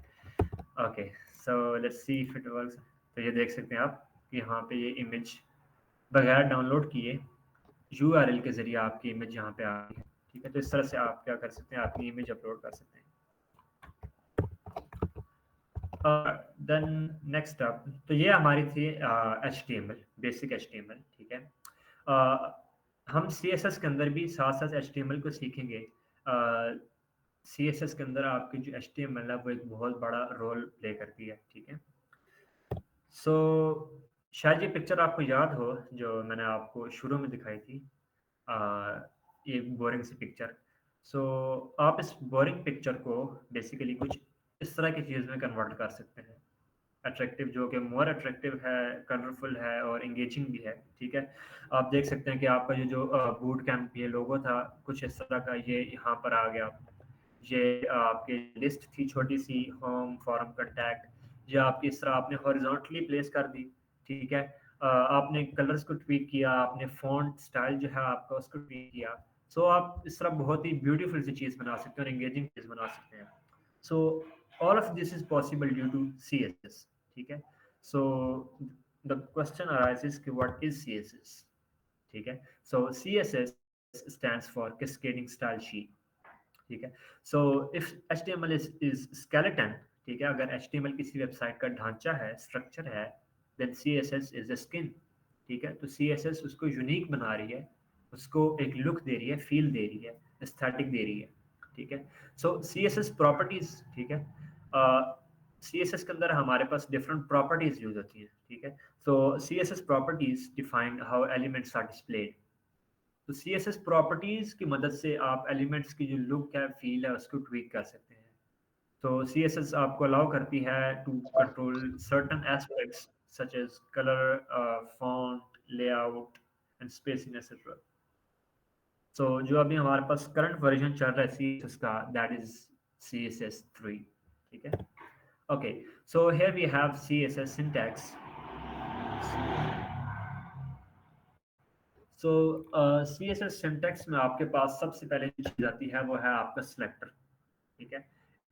Okay, so let's see if it works. तो ये देख सकते हैं आप कि यहाँ पे ये इमेज बगैर डाउनलोड किए यूआरएल के ज़रिए आपकी इमेज यहाँ पे आ रही है। ठीक है, तो इस तरह से आप क्या कर सकते हैं, अपनी इमेज अपलोड कर सकते हैं। देन नेक्स्ट अप, तो ये हमारी थी HTML, बेसिक HTML। ठीक है, हम CSS के अंदर भी साथ साथ HTML को सीखेंगे। CSS के अंदर आपकी जो HTML है वो एक बहुत बड़ा रोल प्ले करती है। ठीक है, सो शायद ये पिक्चर आपको याद हो जो मैंने आपको शुरू में दिखाई थी, ये बोरिंग सी पिक्चर। सो आप इस बोरिंग पिक्चर को बेसिकली कुछ इस तरह की चीज़ में कन्वर्ट कर सकते हैं, अट्रैक्टिव, जो कि मोर अट्रैक्टिव है, कलरफुल है और एंगेजिंग भी है। ठीक है, आप देख सकते हैं कि आपका ये जो बूट कैंप ये लोगो था कुछ इस तरह का, ये यहाँ पर आ गया। ये आपकी लिस्ट थी छोटी सी, होम फॉरम कंटैक्ट, ये आपकी इस तरह आपने हॉरिजॉन्टली प्लेस कर दी। ठीक है, आपने कलर्स को ट्वीक किया, आपने फॉन्ट स्टाइल जो है आपका उसको ट्वीक किया। सो आप इस तरह बहुत ही ब्यूटीफुल सी चीज़ बना सकते हैं और एंगेजिंग चीज़ बना सकते हैं। So all of this is possible due to CSS। ठीक है, सो द क्वेश्चन अराइजेस कि व्हाट इज CSS। ठीक है, so CSS stands for cascading style sheet. ठीक है, so if HTML is skeleton, ठीक है, अगर HTML किसी वेबसाइट का ढांचा है, स्ट्रक्चर है, then CSS is the skin. ठीक है, तो CSS उसको यूनिक बना रही है, उसको एक लुक दे रही है, फील दे रही है, एस्थेटिक दे रही है। ठीक है, सो CSS प्रॉपर्टीज। ठीक है, CSS के अंदर हमारे पास डिफरेंट प्रॉपर्टीज यूज होती हैं। ठीक है, so CSS properties define how elements are displayed। तो CSS प्रॉपर्टीज की मदद से आप एलिमेंट्स की जो लुक है, फील है, उसको ट्वीक कर सकते हैं। तो CSS आपको अलाउ करती है to control certain aspects such as colour, font, layout and spacing etcetera. So जो अभी हमारे पास करंट वर्जन चल रहा है CSS का, दैट इज CSS 3। ठीक है, okay, so here we have CSS syntax. So CSS syntax में आपके पास सबसे पहले जो चीज़ आती है वो है आपका सिलेक्टर। ठीक है,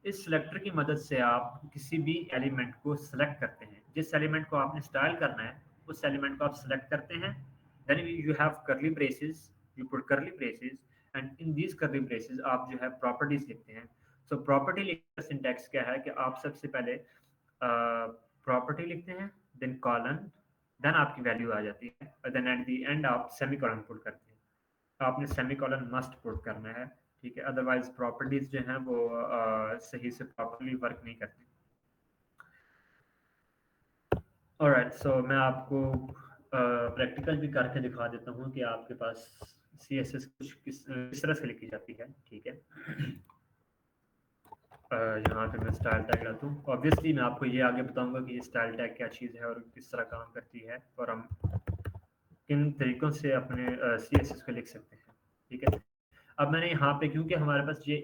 इस सिलेक्टर की मदद से आप किसी भी एलिमेंट को सिलेक्ट करते हैं। जिस एलिमेंट को आपने स्टाइल करना है उस एलिमेंट को आप सिलेक्ट करते हैं। Then you have curly braces, you put curly braces and in these curly braces आप जो है प्रॉपर्टीज लिखते हैं। सो प्रॉपर्टी लिखने का सिंटैक्स क्या है कि आप सबसे पहले प्रॉपर्टी लिखते हैं, देन कॉलन, देन आपकी वैल्यू आ जाती है और देन एट द एंड आप सेमीकोलन पुट करते हैं। आपने सेमीकोलन मस्ट पुट करना है। ठीक है, अदरवाइज प्रॉपर्टीज जो हैं वो सही से प्रॉपर्ली वर्क नहीं करती। ऑलराइट, सो मैं आपको प्रैक्टिकल भी करके दिखा देता हूँ कि आपके पास CSS कुछ किस तरह से लिखी जाती है। ठीक है, यहाँ पे मैं स्टाइल टैग डालता हूँ। ऑब्वियसली मैं आपको ये आगे बताऊंगा कि ये स्टाइल टैग क्या चीज़ है और किस तरह काम करती है और हम किन तरीकों से अपने CSS को लिख सकते हैं। ठीक है, अब मैंने यहाँ पे, क्योंकि हमारे पास ये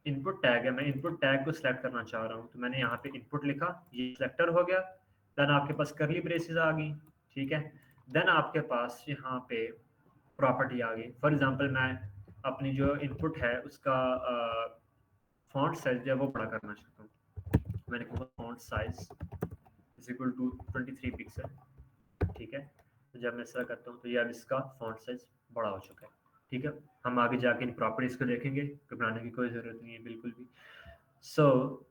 इनपुट टैग है, मैं इनपुट टैग को सिलेक्ट करना चाह रहा हूँ, तो मैंने यहाँ पे इनपुट लिखा, ये सिलेक्टर हो गया। देन आपके पास करली ब्रेसेस आ गई। ठीक है, देन आपके पास यहाँ पे प्रॉपर्टी आ गई। फॉर एग्जांपल मैं अपनी जो इनपुट है उसका फॉन्ट साइज जो है वो बड़ा करना चाहता हूँ। मैंने कहा font size is equal to 23 pixel. ठीक है, तो जब मैं ऐसा करता हूँ तो ये अब इसका फॉन्ट साइज बड़ा हो चुका है। ठीक है, हम आगे जाके इन प्रॉपर्टीज को देखेंगे, घबराने की कोई ज़रूरत नहीं है बिल्कुल भी। सो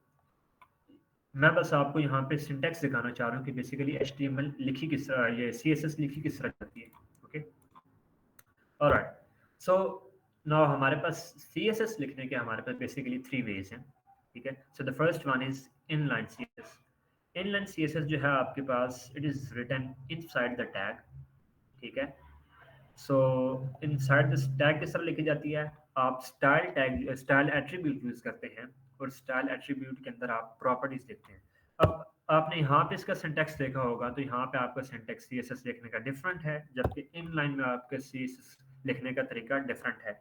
मैं बस आपको यहाँ पे सिंटैक्स दिखाना चाह रहा हूँ कि बेसिकली HTML लिखी किस ये CSS लिखी किस तरह जाती है। ओके, ऑलराइट, सो नाउ हमारे पास CSS लिखने के हमारे पास बेसिकली 3 वेज हैं। ठीक है, so the first one is inline CSS। Inline CSS जो है आपके पास, it is written inside the tag. ठीक है, सो इनसाइड द टैग किस तरह लिखी जाती है, आप style tag, style attribute use करते हैं और स्टाइल एट्रीब्यूट के अंदर आप प्रॉपर्टीज देते हैं। अब आपने यहाँ पे इसका सिंटैक्स देखा होगा, तो यहाँ पे आपका सिंटैक्स CSS लिखने का डिफरेंट है, जबकि इन लाइन में आपका CSS लिखने का तरीका डिफरेंट है।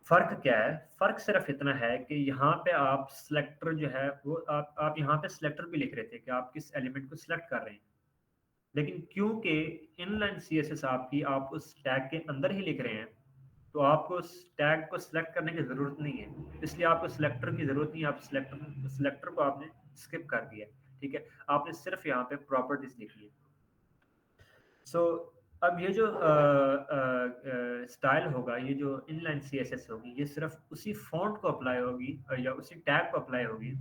फर्क क्या है, फर्क सिर्फ इतना है कि यहाँ पे आप सिलेक्टर जो है वो आप यहाँ पे सिलेक्टर भी लिख रहे थे कि आप किस एलिमेंट को सिलेक्ट कर रहे हैं, लेकिन क्योंकि इनलाइन CSS आपकी आप उस टैग के अंदर ही लिख रहे हैं, तो आपको उस टैग को सिलेक्ट करने की ज़रूरत नहीं है, इसलिए आपको सिलेक्टर की ज़रूरत नहीं है। आप सिलेक्टर को आपने स्किप कर दिया, ठीक है। आपने सिर्फ यहाँ पे प्रॉपर्टीज लिखी है। सो अब ये जो स्टाइल होगा, ये जो इनलाइन सीएसएस होगी, ये सिर्फ उसी फॉन्ट को अप्लाई होगी या उसी टैग को अप्लाई होगी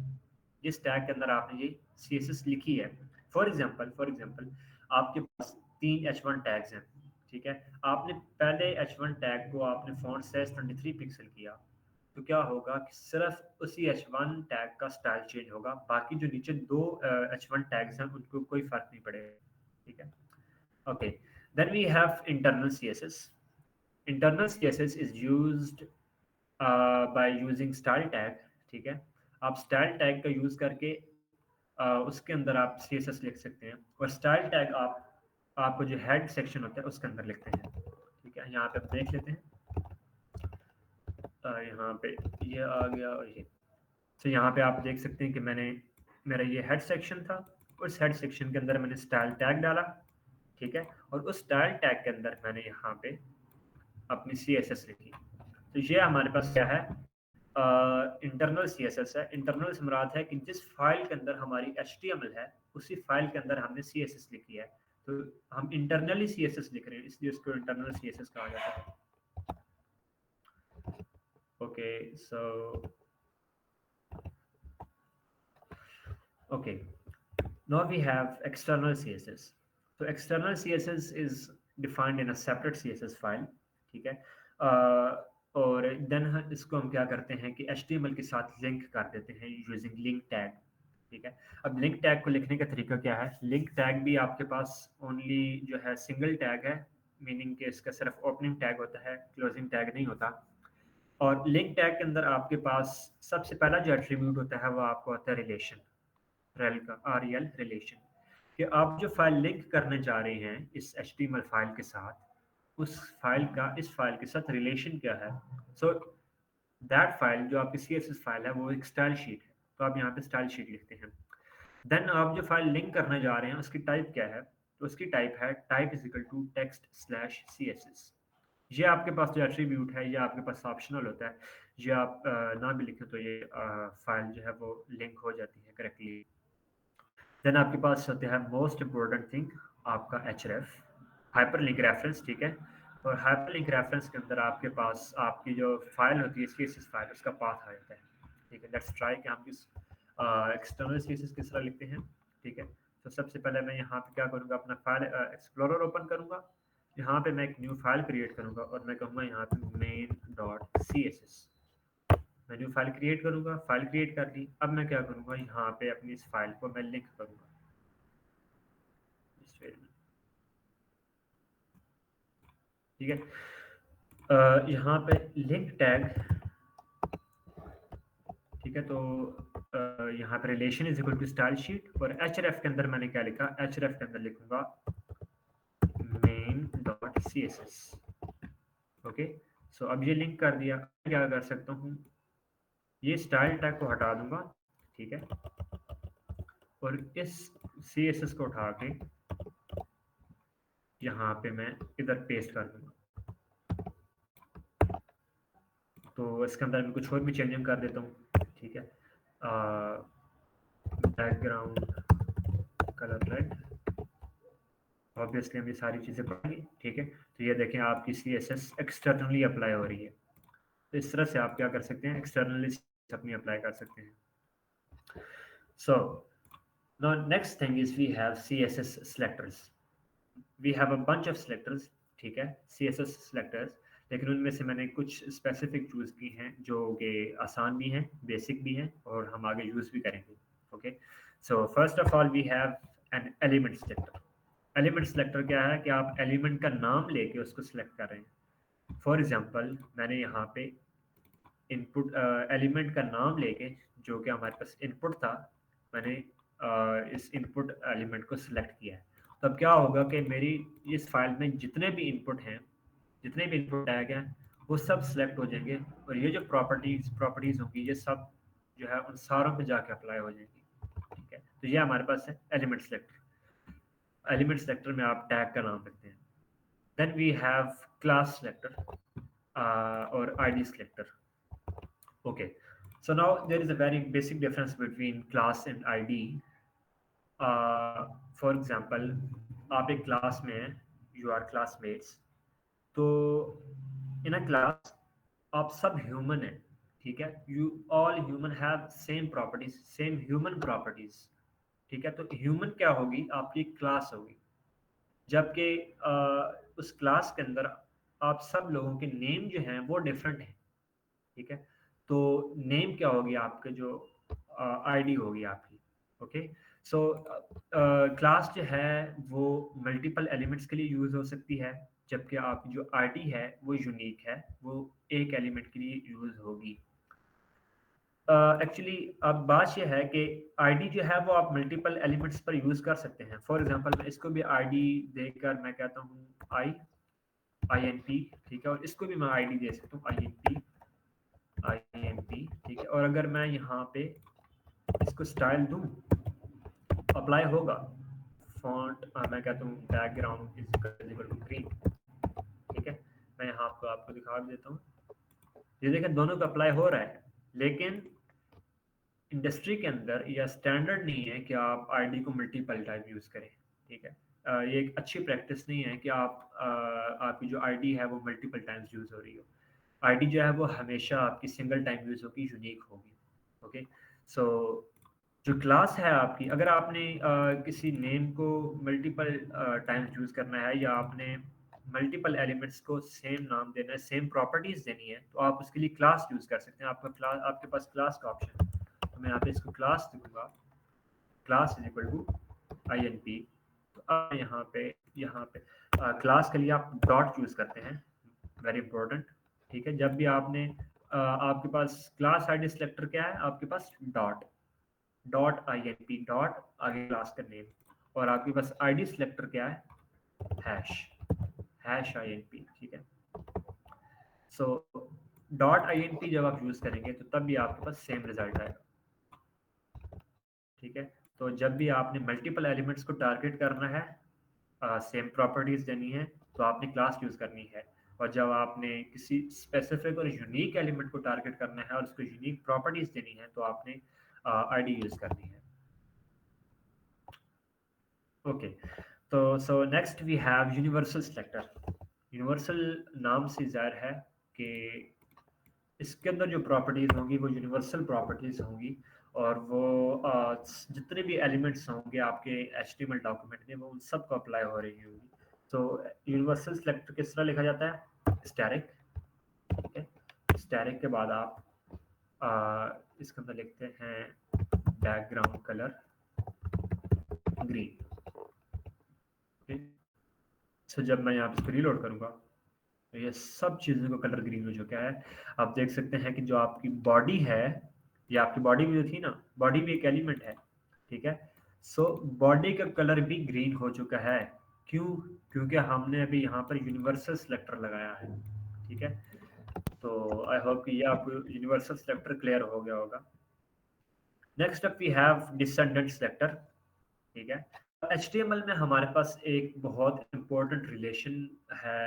जिस टैग के अंदर आपने ये सीएसएस लिखी है। फॉर एग्जांपल आपके पास 3 H1 टैग्स हैं, ठीक है। आपने पहले H1 टैग को आपने फॉन्ट साइज 23 पिक्सल किया, तो क्या होगा कि सिर्फ उसी H1 टैग का स्टाइल चेंज होगा, बाकी जो नीचे 2 H1 टैग्स हैं उनको कोई फर्क नहीं पड़ेगा, ठीक है। Okay, then we have internal CSS. Internal CSS is used by using style tag, ठीक है। आप style tag का यूज करके उसके अंदर आप CSS लिख सकते हैं, और style tag आपको जो head section होता है उसके अंदर लिखते हैं, ठीक है। यहाँ पे आप देख लेते हैं, यहाँ पे ये आ गया, और ये तो यहाँ पे आप देख सकते हैं कि मेरा ये हेड सेक्शन था, उस हेड सेक्शन के अंदर मैंने स्टाइल टैग डाला, ठीक है। और उस स्टाइल टैग के अंदर मैंने यहाँ पे अपनी CSS लिखी। तो ये हमारे पास क्या है, इंटरनल CSS है। इंटरनल से मुराद है कि जिस फाइल के अंदर हमारी HTML है, उसी फाइल के अंदर हमने CSS लिखी है, तो हम इंटरनली CSS लिख रहे हैं, इसलिए उसको इंटरनल CSS कहा जाता है। Okay, so okay, now we have external CSS. So external CSS is defined in a separate CSS file, ठीक है। और देन इसको हम क्या करते हैं कि HTML के साथ लिंक कर देते हैं यूजिंग लिंक टैग, ठीक है। अब लिंक टैग को लिखने का तरीका क्या है, लिंक टैग भी आपके पास ओनली जो है सिंगल टैग है, मीनिंग कि इसका सिर्फ ओपनिंग टैग होता है, क्लोजिंग टैग नहीं होता। और लिंक टैग के अंदर आपके पास सबसे पहला जो एट्रीब्यूट होता है वो आपको होता है रिलेशन, रेल का REL रिलेशन, कि आप जो फाइल लिंक करने जा रहे हैं इस HTML फाइल के साथ, उस फाइल का इस फाइल के साथ रिलेशन क्या है। सो दैट फाइल जो आपकी CSS फाइल है वो एक स्टाइल शीट है, तो आप यहाँ पे स्टाइल शीट लिखते हैं। देन आप जो फाइल लिंक करने जा रहे हैं उसकी टाइप क्या है, तो उसकी टाइप है type is equal to text slash CSS। ये आपके पास जो एट्रीब्यूट है ये आपके पास ऑप्शनल होता है, ये आप ना भी लिखें तो ये फाइल जो है वो लिंक हो जाती है करेक्टली। देन आपके पास होते हैं मोस्ट इम्पोर्टेंट थिंग, आपका href हाइपरलिंक रेफरेंस, ठीक है। और हाइपरलिंक रेफरेंस के अंदर आपके पास आपकी जो फाइल होती है CSS फाइल, उसका पाथ आ जाता है, ठीक है। लेट्स ट्राई कि हम किस एक्सटर्नल CSS किस तरह लिखते हैं, ठीक है। तो सबसे पहले मैं यहाँ पे क्या करूँगा, अपना फाइल एक्सप्लोरर ओपन करूँगा, यहाँ पे मैं एक न्यू फाइल क्रिएट करूँगा और मैं कहूँगा यहाँ पे main.css, मैं न्यू फाइल क्रिएट करूँगा, फाइल क्रिएट कर ली। अब मैं क्या करूँगा, यहाँ पे अपनी इस फाइल को मैं लिंक करूँगा इस फाइल में, ठीक है। यहाँ पे लिंक टैग, ठीक है। तो यहाँ पे relation is equal to style sheet, और href के अंदर मैंने क्या लिखा, href के अंदर लिखूंगा main.css, ओके। सो अब ये लिंक कर दिया, क्या कर सकता हूँ, ये स्टाइल टैग को हटा दूंगा, ठीक है। और इस CSS को उठा के यहाँ पे मैं इधर पेस्ट कर दूंगा, तो इसके अंदर मैं कुछ और भी चेंजिंग कर देता हूँ, ठीक है। बैकग्राउंड कलर रेड, ऑब्वियसली हम ये सारी चीज़ें पढ़ेंगे, ठीक है। तो ये देखें आपकी CSS एक्सटर्नली अप्लाई हो रही है, तो इस तरह से आप क्या कर सकते हैं, एक्सटर्नली अपनी अप्लाई कर सकते हैं। सो now next thing is we have CSS selectors. We have a bunch of selectors, ठीक है, CSS selectors, लेकिन उनमें से मैंने कुछ स्पेसिफिक चूज की हैं जो कि आसान भी हैं, बेसिक भी हैं, और हम आगे यूज भी करेंगे, okay. So first of all we have an element selector. Element selector क्या है कि आप एलिमेंट का नाम लेके उसको सिलेक्ट कर रहे हैं। फॉर एग्जांपल मैंने यहाँ पे इनपुट एलिमेंट का नाम लेके, जो कि हमारे पास इनपुट था, मैंने इस इनपुट एलिमेंट को सिलेक्ट किया है। तब क्या होगा कि मेरी इस फाइल में जितने भी इनपुट हैं, जितने भी इनपुट टैग हैं, वो सब सिलेक्ट हो जाएंगे, और ये जो प्रॉपर्टीज होंगी ये सब जो है उन सारों पे जाके अप्लाई हो जाएंगी, ठीक है। तो ये हमारे पास है एलिमेंट सेलेक्टर। एलिमेंट सेलेक्टर में आप टैग का नाम रखते हैं। Then we have class selector. or ID selector. Okay, so now there is a very basic difference between class and ID. For example, आप एक क्लास में हैं, you are classmates, तो इन अ क्लास आप सब ह्यूमन हैं, ठीक है, you all human have same properties, same human properties, ठीक है, तो ह्यूमन क्या होगी, आपकी क्लास होगी, जबकि उस क्लास के अंदर आप सब लोगों के नेम जो हैं वो डिफरेंट हैं, ठीक है, तो नेम क्या होगी, आपके जो आईडी होगी आपकी। ओके, सो क्लास जो है वो मल्टीपल एलिमेंट्स के लिए यूज हो सकती है, जबकि आपकी जो आईडी है वो यूनिक है, वो एक एलिमेंट के लिए यूज होगी। एक्चुअली अब बात यह है कि आईडी जो है वो आप मल्टीपल एलिमेंट्स पर यूज कर सकते हैं। फॉर एग्जांपल मैं इसको भी आईडी देकर मैं कहता हूँ INP, ठीक है, और इसको भी मैं आईडी दे सकता हूँ INP, ठीक है, और अगर मैं यहाँ पे इसको स्टाइल दूं, अप्लाई होगा, फॉन्ट मैं कहता हूँ background is equal to green, ठीक है, मैं यहाँ आपको दिखा भी देता हूँ, ये देखें दोनों का अप्लाई हो रहा है, लेकिन इंडस्ट्री के अंदर या स्टैंडर्ड नहीं है कि आप आईडी को मल्टीपल टाइम यूज करें, ठीक है, ये एक अच्छी प्रैक्टिस नहीं है कि आपकी जो आईडी है वो मल्टीपल टाइम्स यूज हो रही हो। आईडी जो है वो हमेशा आपकी सिंगल टाइम यूज होगी, यूनिक होगी। ओके, सो जो क्लास है आपकी, अगर आपने किसी नेम को मल्टीपल टाइम्स यूज करना है या आपने मल्टीपल एलिमेंट्स को सेम नाम देना है, सेम प्रॉपर्टीज देनी है, तो आप उसके लिए क्लास यूज कर सकते हैं। आपका क्लास, आपके पास क्लास का ऑप्शन है, तो मैं यहाँ पे इसको क्लास दूंगा, class is equal to INP। तो अब यहाँ पे क्लास के लिए आप डॉट यूज करते हैं, वेरी इंपॉर्टेंट, ठीक है, जब भी आपने आपके पास क्लास आईडी सिलेक्टर क्या है, आपके पास .INP, डॉट आगे क्लास का नेम, और आपके पास आईडी सिलेक्टर क्या है, हैश INP, ठीक है। सो .INP जब आप यूज करेंगे तो तब भी आपके पास सेम रिजल्ट आएगा, ठीक है। तो जब भी आपने मल्टीपल एलिमेंट्स को टारगेट करना है, सेम प्रॉपर्टीज देनी है, तो आपने क्लास यूज करनी है, और जब आपने किसी स्पेसिफिक और यूनिक एलिमेंट को टारगेट करना है और उसको यूनिक प्रॉपर्टीज देनी है, तो आपने आईडी यूज करनी है। ओके, तो so next we have universal selector. Universal नाम से जाहिर है कि इसके अंदर जो प्रॉपर्टीज होंगी वो यूनिवर्सल प्रॉपर्टीज होंगी, और वो जितने भी एलिमेंट्स होंगे आपके HTML डॉक्यूमेंट में, वो उन सब को अप्लाई हो रही होगी। तो यूनिवर्सल सिलेक्टर किस तरह लिखा जाता है, स्टैटिक, ठीक है, स्टैटिक के बाद आप इसके अंदर लिखते हैं बैकग्राउंड कलर ग्रीन। सो जब मैं यहाँ पे इसको रीलोड करूंगा तो ये सब चीज़ों का कलर ग्रीन हो चुका है। आप देख सकते हैं कि जो आपकी बॉडी है, ये आपकी बॉडी भी जो थी ना, बॉडी भी एक एलिमेंट है, ठीक है, सो बॉडी का कलर भी ग्रीन हो चुका है। क्यों? क्योंकि हमने अभी यहाँ पर यूनिवर्सल सिलेक्टर लगाया है, ठीक है। तो आई होप कि ये आपको यूनिवर्सल सिलेक्टर क्लियर हो गया होगा। Next up we have descendant selector, ठीक है। HTML में हमारे पास एक बहुत इंपॉर्टेंट रिलेशन है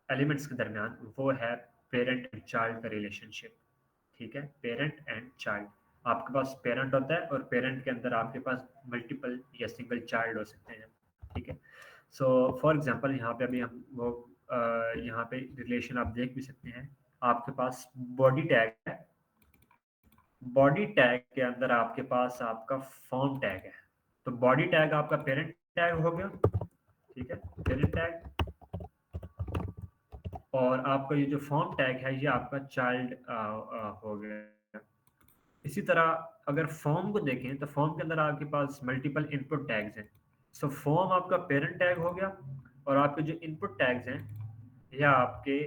एलिमेंट्स के दरमियान, वो है पेरेंट एंड चाइल्ड का रिलेशनशिप, ठीक है, पेरेंट एंड चाइल्ड। आपके पास पेरेंट होता है और पेरेंट के अंदर आपके पास मल्टीपल या सिंगल चाइल्ड हो सकते हैं, ठीक है। सो फॉर एग्जांपल यहाँ पे अभी हम वो यहाँ पे रिलेशन आप देख भी सकते हैं। आपके पास बॉडी टैग है, बॉडी टैग के अंदर आपके पास आपका फॉर्म टैग है, तो बॉडी टैग आपका पेरेंट टैग हो गया, ठीक है, पेरेंट टैग, और आपका ये जो फॉर्म टैग है ये आपका चाइल्ड हो गया। इसी तरह अगर फॉर्म को देखें तो फॉर्म के अंदर आपके पास मल्टीपल इनपुट टैग्स हैं। सो फॉर्म आपका पेरेंट टैग हो गया, और आपके जो इनपुट टैग्स हैं यह आपके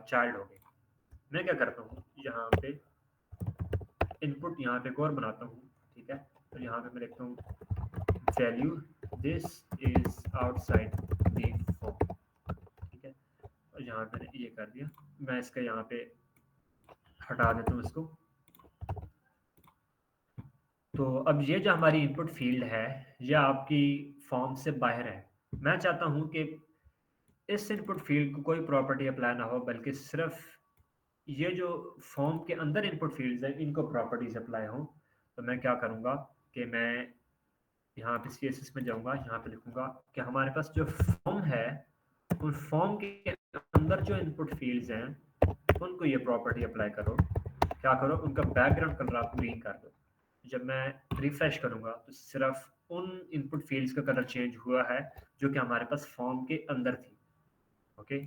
चाइल्ड हो गए। मैं क्या करता हूँ, यहाँ पे इनपुट यहाँ पे एक और बनाता हूँ, ठीक है, तो यहाँ पे मैं लिखता हूँ value this is outside the form, ठीक है, और यहाँ पे ये कर दिया। मैं इसका यहाँ पे हटा देता हूँ इसको। तो अब ये जो हमारी इनपुट फील्ड है ये आपकी फॉर्म से बाहर है। मैं चाहता हूँ कि इस इनपुट फील्ड को कोई प्रॉपर्टी अप्लाई ना हो, बल्कि सिर्फ ये जो फॉर्म के अंदर इनपुट फील्ड्स हैं इनको प्रॉपर्टीज अप्लाई हो, तो मैं क्या करूँगा कि मैं यहाँ पे CSS में जाऊँगा, यहाँ पे लिखूँगा कि हमारे पास जो फॉर्म है उन फॉर्म के अंदर जो इनपुट फील्ड्स हैं उनको ये प्रॉपर्टी अप्लाई करो। क्या करो, उनका बैकग्राउंड कलर आप ग्रीन कर दो। जब मैं रिफ्रेश करूँगा तो सिर्फ उन इनपुट फील्ड्स का कलर चेंज हुआ है जो कि हमारे पास फॉर्म के अंदर थी। ओके,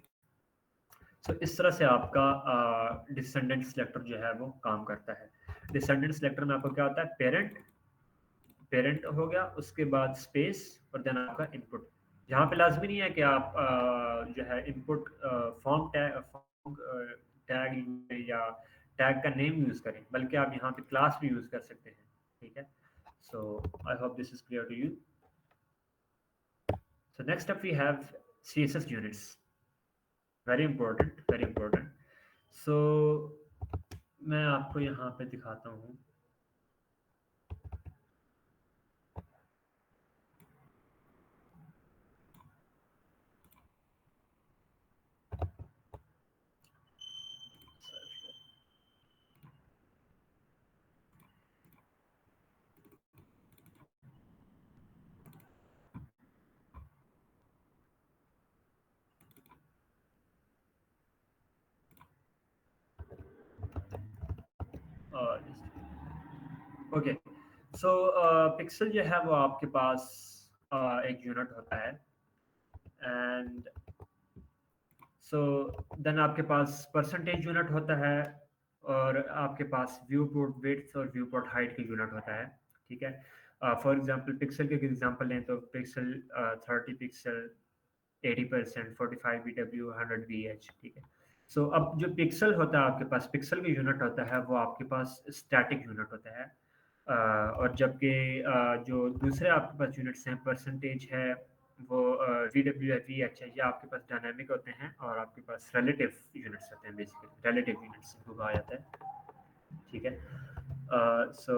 सो इस तरह से आपका डिसेंडेंट सिलेक्टर जो है वो काम करता है। डिसेंडेंट सिलेक्टर में आपको क्या होता है, पेरेंट हो गया, उसके बाद स्पेस और देन आपका इनपुट। यहाँ पे लाजमी नहीं है कि आप जो है इनपुट फॉर्म टैग या टैग का नेम यूज करें, बल्कि आप यहाँ पे क्लास भी यूज कर सकते हैं। ठीक है, so I hope this is clear to you. So next up we have CSS units, very important, very important. So मैं आपको यहाँ पे दिखाता हूँ। ओके, सो पिक्सल जो है वो आपके पास एक यूनिट होता है, एंड सो देन आपके पास परसेंटेज यूनिट होता है, और आपके पास व्यू पोर्ट विड्थ और व्यू पोर्ट हाइट का यूनिट होता है। ठीक है, फॉर एग्जांपल पिक्सल के एग्जांपल लें तो पिक्सल 30 पिक्सल, 80%, 45 BW, 100 BH। ठीक है, सो अब जो पिक्सल होता है आपके पास, पिक्सल का यूनिट होता है वो आपके पास स्टैटिक यूनिट होता है, और जबकि जो दूसरे आपके पास यूनिट्स हैं, परसेंटेज है, वो VW है, VH है, ये आपके पास डायनामिक होते हैं, और आपके पास रिलेटिव यूनिट्स होते हैं, बेसिकली रिलेटिव यूनिट्स इनको कहा जाता है। ठीक है, सो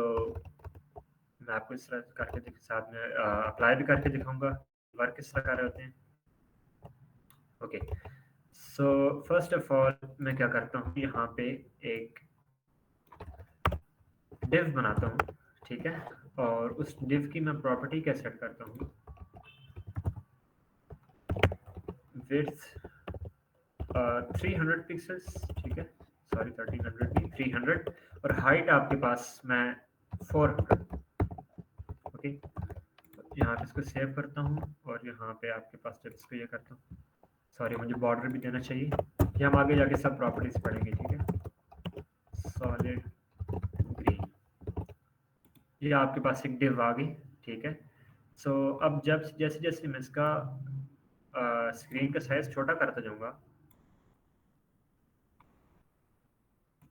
मैं आपको इस तरह करके साथ में अप्लाई भी करके दिखाऊंगा वर्क किस तरह कर रहे होते हैं। Okay, so first of all मैं क्या करता हूँ, यहाँ पे एक डिव बनाता हूँ। ठीक है, और उस डिव की मैं प्रॉपर्टी क्या सेट करता हूँ, विड्थ 300 पिक्सेल्स। ठीक है, सॉरी 1300 नहीं, 300, और हाइट आपके पास मैं 400। ओके, यहाँ पे इसको सेव करता हूँ, और यहाँ पे आपके पास जब इसको ये करता हूँ, सॉरी मुझे बॉर्डर भी देना चाहिए, ये हम आगे जाके सब प्रॉपर्टीज पढ़ेंगे। ठीक है, सॉलिड ग्रीन, ये आपके पास एक डिव आ गई। ठीक है, सो अब जब जैसे जैसे मैं इसका स्क्रीन का साइज छोटा करता जाऊंगा,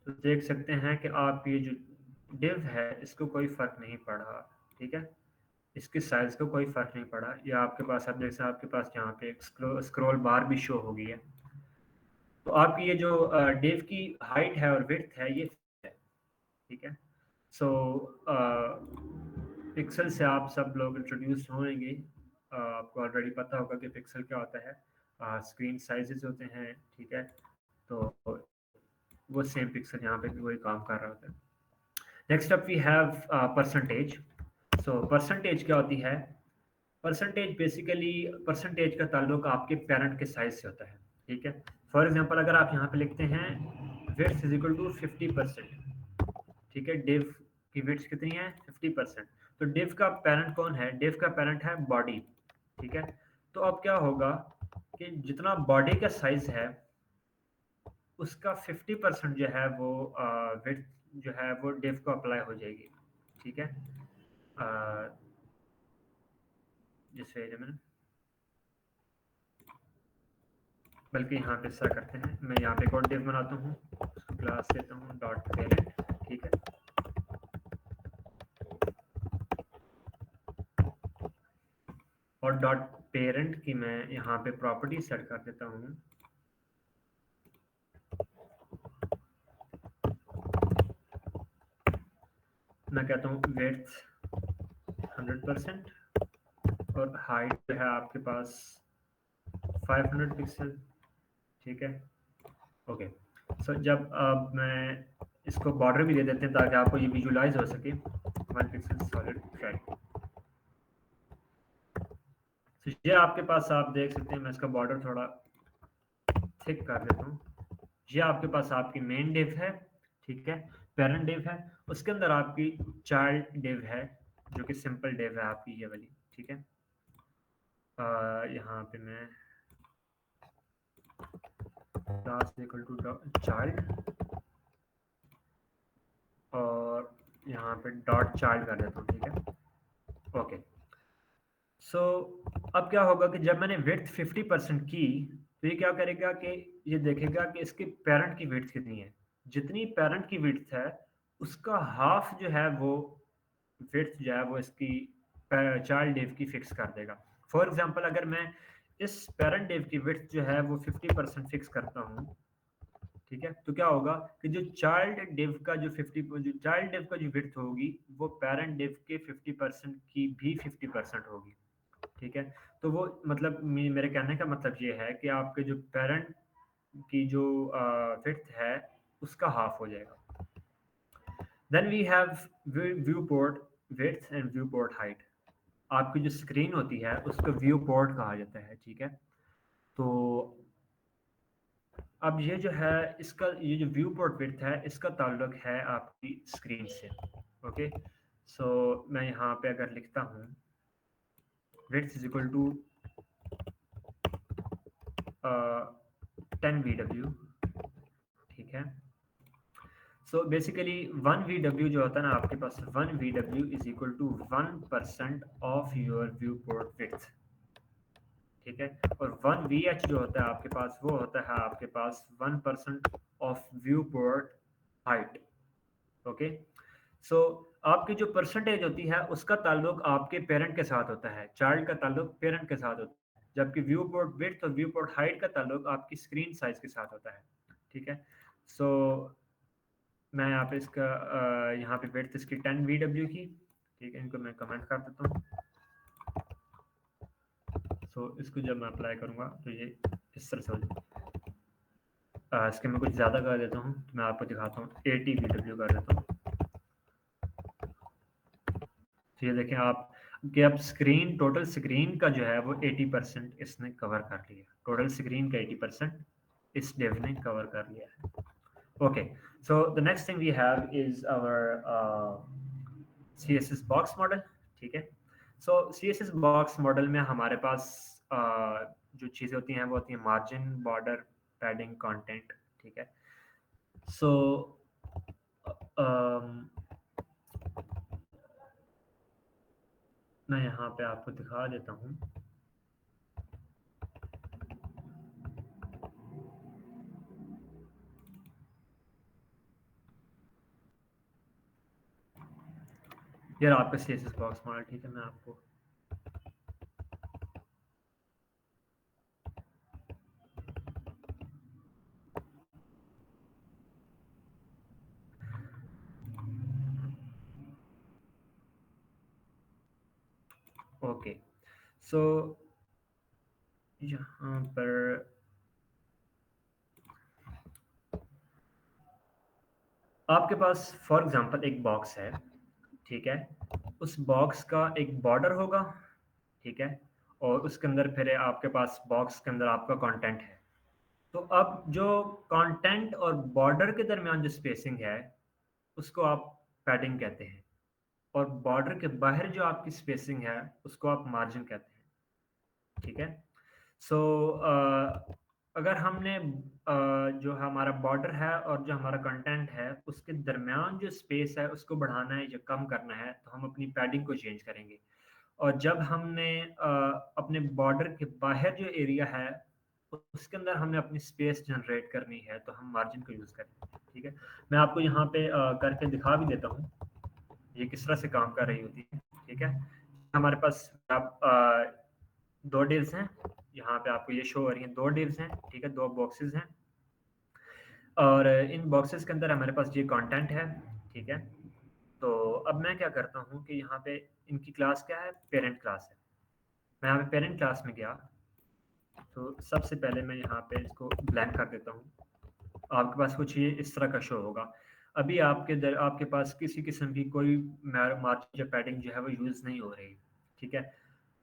तो देख सकते हैं कि आप ये जो डिव है इसको कोई फर्क नहीं पड़ा। ठीक है, इसके साइज को कोई फर्क नहीं पड़ा, या आपके पास अब जैसे आपके पास यहाँ पे एक स्क्रॉल बार भी शो हो गई है, तो आपकी ये जो डिव की हाइट है और विड्थ है ये है। ठीक है, सो पिक्सल से आप सब लोग इंट्रोड्यूस होंगे, आपको ऑलरेडी पता होगा कि पिक्सल क्या होता है, स्क्रीन साइजेस होते हैं। ठीक है, तो वो सेम पिक्सल यहाँ पे भी वही काम कर रहा होता है। Next up we have percentage. So percentage क्या होती है, परसेंटेज बेसिकली परसेंटेज का ताल्लुक आपके पेरेंट के साइज से होता है। ठीक है, फॉर एग्जांपल अगर आप यहाँ पे लिखते हैं विड्थ इज इक्वल टू 50%। ठीक है, डिव की विड्थ कितनी है, 50%, तो डिव का पेरेंट कौन है, डिव का पेरेंट है बॉडी। ठीक है, तो अब क्या होगा कि जितना बॉडी का साइज है उसका 50% जो है वो विड्थ जो है वो डिव को अप्लाई हो जाएगी। ठीक है, जैसे मैंने बल्कि यहाँ पे ऐसा करते हैं, मैं यहाँ पे एक और डिव बनाता हूँ, उसको क्लास देता हूँ डॉट पेरेंट। ठीक है, और डॉट पेरेंट की मैं यहाँ पे प्रॉपर्टी सेट कर देता हूँ, मैं कहता हूँ विड्थ 100% और हाइट जो है आपके पास 500 पिक्सल, ठीक है। ओके, सो जब अब मैं इसको बॉर्डर भी दे देते हैं ताकि आपको ये विजुलाइज हो सके। 1 पिक्सल सॉलिड ट्रैक, तो ये आपके पास आप देख सकते हैं। मैं इसका बॉर्डर थोड़ा थिक कर देता हूँ। ये आपके पास आपकी मेन डिव है, ठीक है, पेरेंट डिव है, उसके अंदर आपकी चाइल्ड डिव है जो कि सिंपल डिव है आपकी ये वाली, ठीक है। यहाँ पे मैं क्लास इक्वल टू चाइल्ड और यहाँ पे डॉट चाइल्ड कर देता हूँ, ठीक है। ओके, सो अब क्या होगा कि जब मैंने विड्थ 50% की तो ये क्या करेगा कि ये देखेगा कि इसके पेरेंट की विड्थ कितनी है। जितनी पेरेंट की विड्थ है उसका हाफ जो है वो विड्थ जो है वो इसकी चाइल्ड डिव की फिक्स कर देगा। फॉर एग्जांपल अगर मैं इस पेरेंट डिव की विड्थ जो है वो 50% फिक्स करता हूँ, ठीक है, तो क्या होगा कि जो चाइल्ड डिव का जो चाइल्ड डिव का जो विड्थ होगी वो पेरेंट डिव के 50% की भी 50% होगी, ठीक है। तो वो मतलब मेरे कहने का मतलब ये है कि आपके जो पेरेंट की जो विड्थ है उसका हाफ हो जाएगा। Then we have viewport width and viewport height. आपकी जो स्क्रीन होती है उसको व्यू पोर्ट कहा जाता है, ठीक है। तो अब ये जो है इसका ये जो व्यू पोर्ट विड्थ है इसका ताल्लुक है आपकी स्क्रीन से। ओके, सो मैं यहाँ पे अगर लिखता हूँ width is equal to 10 VW, ठीक है। सो बेसिकली 1 VW जो होता है ना आपके पास, 1 VW is equal to 1% of your viewport width, ठीक है। और 1 VH जो होता है आपके पास वो होता है आपके पास 1% of viewport height. Okay, so आपकी जो परसेंटेज होती है उसका ताल्लुक आपके पेरेंट के साथ होता है, चाइल्ड का ताल्लुक पेरेंट के साथ होता है, जबकि व्यू पोर्ट विड्थ और व्यू पोर्ट हाइट का ताल्लुक आपकी स्क्रीन साइज के साथ होता है, ठीक है। सो मैं यहाँ पे इसका यहाँ पे विड्थ इसकी 10 VW की, ठीक है, इनको मैं कमेंट कर देता हूँ। सो इसको जब मैं अप्लाई करूँगा तो ये इस तरह से हो जाए। इसके मैं कुछ ज़्यादा कर देता हूँ तो मैं आपको दिखाता हूँ, 80 VW कर देता हूँ। तो ये देखें आप कि अब स्क्रीन, टोटल स्क्रीन का जो है वो 80% इसने कवर कर लिया। टोटल स्क्रीन का 80% इस डेव ने कवर कर लिया है। Okay, so the next thing we have is our CSS box model, ठीक है। सो CSS बॉक्स मॉडल में हमारे पास जो चीज़ें होती हैं वो होती हैं मार्जिन, बॉर्डर, पैडिंग, कंटेंट, ठीक है। सो मैं यहाँ पे आपको दिखा देता हूँ। यार आपका CSS बॉक्स मॉडल, ठीक है, मैं आपको ओके, सो यहाँ पर आपके पास फॉर एग्जांपल एक बॉक्स है, ठीक है। उस बॉक्स का एक बॉर्डर होगा, ठीक है, और उसके अंदर फिर आपके पास बॉक्स के अंदर आपका कंटेंट है। तो अब जो कंटेंट और बॉर्डर के दरमियान जो स्पेसिंग है उसको आप पैडिंग कहते हैं, और बॉर्डर के बाहर जो आपकी स्पेसिंग है उसको आप मार्जिन कहते हैं, ठीक है। सो अगर हमने जो हमारा बॉर्डर है और जो हमारा कंटेंट है उसके दरमियान जो स्पेस है उसको बढ़ाना है या कम करना है तो हम अपनी पैडिंग को चेंज करेंगे। और जब हमने अपने बॉर्डर के बाहर जो एरिया है उसके अंदर हमने अपनी स्पेस जनरेट करनी है तो हम मार्जिन को यूज़ करेंगे, ठीक है। मैं आपको यहाँ पे करके दिखा भी देता हूँ ये किस तरह से काम कर रही होती है, ठीक है। हमारे पास आप दो डिव्स हैं, यहाँ पे आपको ये शो हो रही हैं, दो डिव्स हैं, ठीक है, दो बॉक्सेस हैं, और इन बॉक्सेस के अंदर हमारे पास ये कंटेंट है, ठीक है। तो अब मैं क्या करता हूँ कि यहाँ पे इनकी क्लास क्या है, पेरेंट क्लास है। मैं यहाँ पे पेरेंट क्लास में गया, तो सबसे पहले मैं यहाँ पे इसको ब्लैंक कर देता हूँ। आपके पास कुछ ये इस तरह का शो होगा। अभी आपके पास किसी किस्म की कोई मार्जिन या पैडिंग जो है वो यूज़ नहीं हो रही, ठीक है।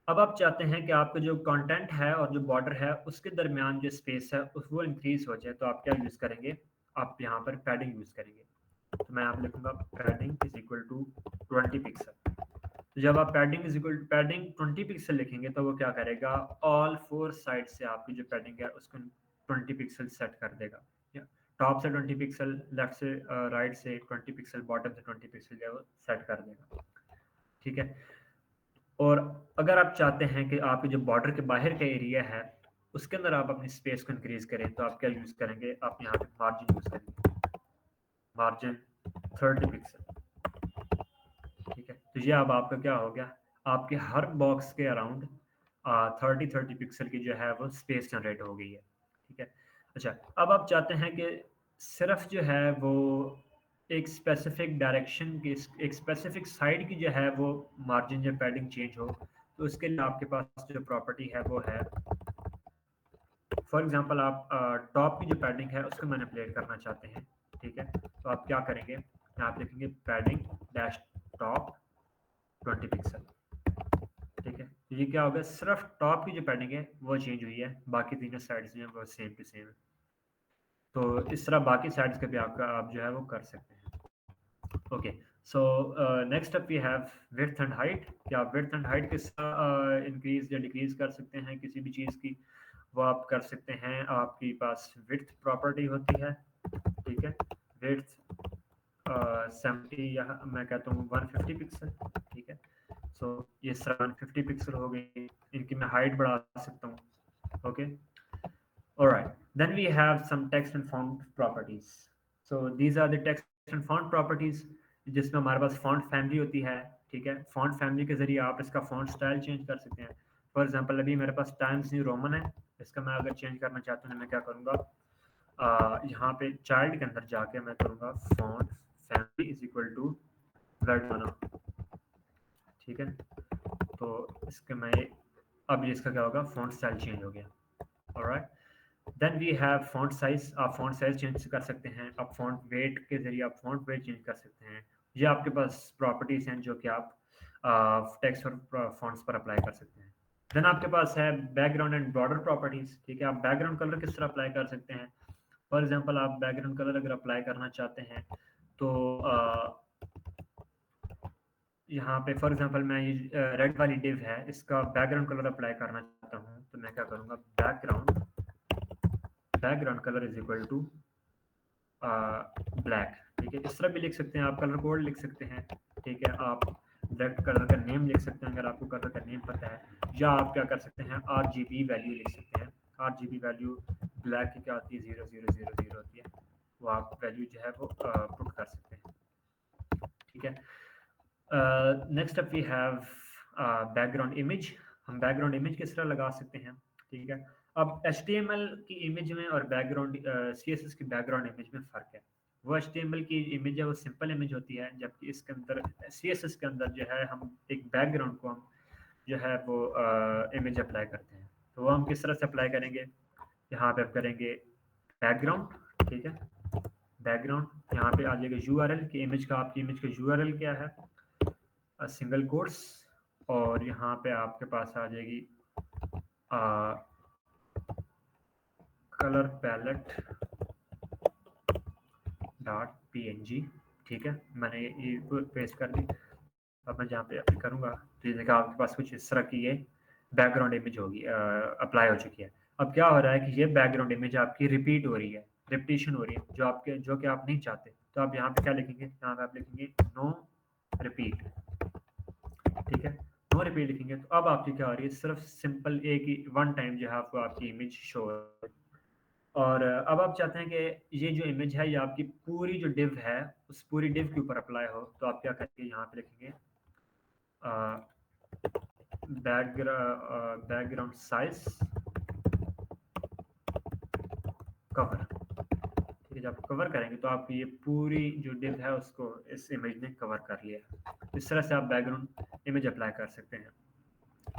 अब आप चाहते हैं कि आपका जो कंटेंट है और जो बॉर्डर है उसके दरमियान जो स्पेस है वो इंक्रीज हो जाए, तो आप क्या यूज़ करेंगे, आप यहाँ पर पैडिंग यूज़ करेंगे। तो मैं यहाँ पे लिखूंगा padding is equal to 20 pixel. तो जब आप पैडिंग 20 पिक्सल लिखेंगे तो वो क्या करेगा, ऑल 4 साइड से आपकी जो पैडिंग है उसको 20 पिक्सल सेट कर देगा। टॉप से 20 पिक्सल, लेफ्ट से राइट से 20 पिक्सल, बॉटम से 20 पिक्सल जो है वो सेट कर देगा, ठीक है। और अगर आप चाहते हैं कि आपके जो बॉर्डर के बाहर का एरिया है उसके अंदर आप अपनी स्पेस को इंक्रीज करें, तो आप क्या यूज करेंगे, आप यहाँ पे मार्जिन यूज करेंगे, मार्जिन 30 पिक्सल, ठीक है। तो ये अब आपका क्या हो गया, आपके हर बॉक्स के अराउंड 30 पिक्सल की जो है वो स्पेस जनरेट हो गई है, ठीक है। अच्छा, अब आप चाहते हैं कि सिर्फ जो है वो एक स्पेसिफिक डायरेक्शन की, एक स्पेसिफिक साइड की जो है वो मार्जिन या पैडिंग चेंज हो, तो उसके लिए आपके पास जो प्रॉपर्टी है वो है, फॉर एग्जांपल आप टॉप की जो पैडिंग है उसको मैनिपुलेट करना चाहते हैं, ठीक है। तो आप क्या करेंगे, यहाँ पे लिखेंगे पैडिंग डैश टॉप 20 पिक्सल, ठीक है। तो ये क्या होगा, सिर्फ टॉप की जो पैडिंग है वो चेंज हुई है, बाकी तीनों साइड्स जो है वो सेम टू सेम है। तो इस तरह बाकी साइड्स के भी आप जो है वो कर सकते हैं। Okay, so next up we have width and height. क्या आप विड्थ एंड हाइट किस इंक्रीज या डिक्रीज कर सकते हैं किसी भी चीज़ की, वो आप कर सकते हैं। आपके पास विड्थ प्रॉपर्टी होती है, ठीक है। विड्थ 70 या मैं कहता हूँ 150 पिक्सल, ठीक है। सो ये 150 पिक्सल हो गई, इनकी मैं हाइट बढ़ा सकता हूँ, okay. Alright, then we have some text and font properties. So these are the text and font properties जिसमें हमारे पास font family होती है, ठीक है। font family के जरिए आप इसका font style change कर सकते हैं। फॉर एग्जांपल अभी मेरे पास टाइम्स न्यू रोमन है, इसका मैं अगर चेंज करना चाहता हूँ मैं क्या करूँगा, यहाँ पे चाइल्ड के अंदर जाके मैं करूँगा font family is equal to Verdana, ठीक है। तो इसके मैं अब इसका क्या होगा, font स्टाइल चेंज हो गया। Alright, then we have font size. आप फॉन्ट साइज चेंज कर सकते हैं, आप फॉन्ट वेट के जरिए आप फॉन्ट वेट चेंज कर सकते हैं। ये आपके पास प्रॉपर्टीज हैं जो कि आप टेक्स्ट और फॉन्ट्स पर अप्लाई कर सकते हैं। देन आपके पास है बैकग्राउंड एंड बॉर्डर प्रॉपर्टीज, ठीक है। आप बैकग्राउंड कलर किस तरह अप्लाई कर सकते हैं, फॉर एग्जांपल आप बैकग्राउंड कलर अगर अप्लाई करना चाहते हैं तो यहाँ पे फॉर एग्जांपल मैं ये रेड वाली डिव है इसका बैकग्राउंड कलर अप्लाई करना चाहता हूँ, तो मैं क्या करूँगा, background colour is equal to black, ठीक है। इस तरह भी लिख सकते हैं, आप कलर कोड लिख सकते हैं, ठीक है। आप डायरेक्ट कलर का नेम लिख सकते हैं अगर आपको कलर का नेम पता है, या आप क्या कर सकते हैं, RGB वैल्यू लिख सकते हैं। RGB वैल्यू ब्लैक की क्या होती है, 0000 होती है, वो आप वैल्यू जो है वो पुट कर सकते हैं, ठीक है। Next up we have background image. हम बैकग्राउंड इमेज किस तरह लगा सकते हैं, ठीक है। अब HTML की इमेज में और बैकग्राउंड CSS की बैकग्राउंड इमेज में फ़र्क है। वो HTML की इमेज है वो सिंपल इमेज होती है, जबकि इसके अंदर CSS के अंदर जो है हम एक बैकग्राउंड को हम जो है वो इमेज अप्लाई करते हैं। तो वो हम किस तरह से अप्लाई करेंगे, यहाँ पे आप करेंगे बैकग्राउंड, ठीक है। बैकग्राउंड, यहाँ पे आ जाएगा URL की इमेज का, आपकी इमेज का URL क्या है, सिंगल कोट्स, और यहाँ पे आपके पास आ जाएगी कलर पैलेट डॉट PNG, ठीक है। मैंने ये पेस्ट कर दी। अब मैं जहाँ पे अप्लाई करूँगा तो ये देखा आपके पास कुछ इस तरह की ये बैकग्राउंड इमेज होगी, अप्लाई हो चुकी है। अब क्या हो रहा है कि ये बैकग्राउंड इमेज आपकी रिपीट हो रही है, रिपीटिशन हो रही है, जो कि आप नहीं चाहते। तो आप यहाँ पे क्या लिखेंगे, यहाँ पे आप लिखेंगे नो रिपीट, ठीक है। नो रिपीट लिखेंगे तो अब आपकी क्या हो रही है, सिर्फ सिंपल एक ही वन टाइम जो है आपको आपकी इमेज शो हो रही है। और अब आप चाहते हैं कि ये जो इमेज है ये आपकी पूरी जो डिव है उस पूरी डिव के ऊपर अप्लाई हो, तो आप क्या करेंगे, यहाँ पे लिखेंगे बैकग्राउंड साइज कवर, ठीक है। जब आप कवर करेंगे तो आप ये पूरी जो डिव है उसको इस इमेज ने कवर कर लिया। इस तरह से आप बैकग्राउंड इमेज अप्लाई कर सकते हैं।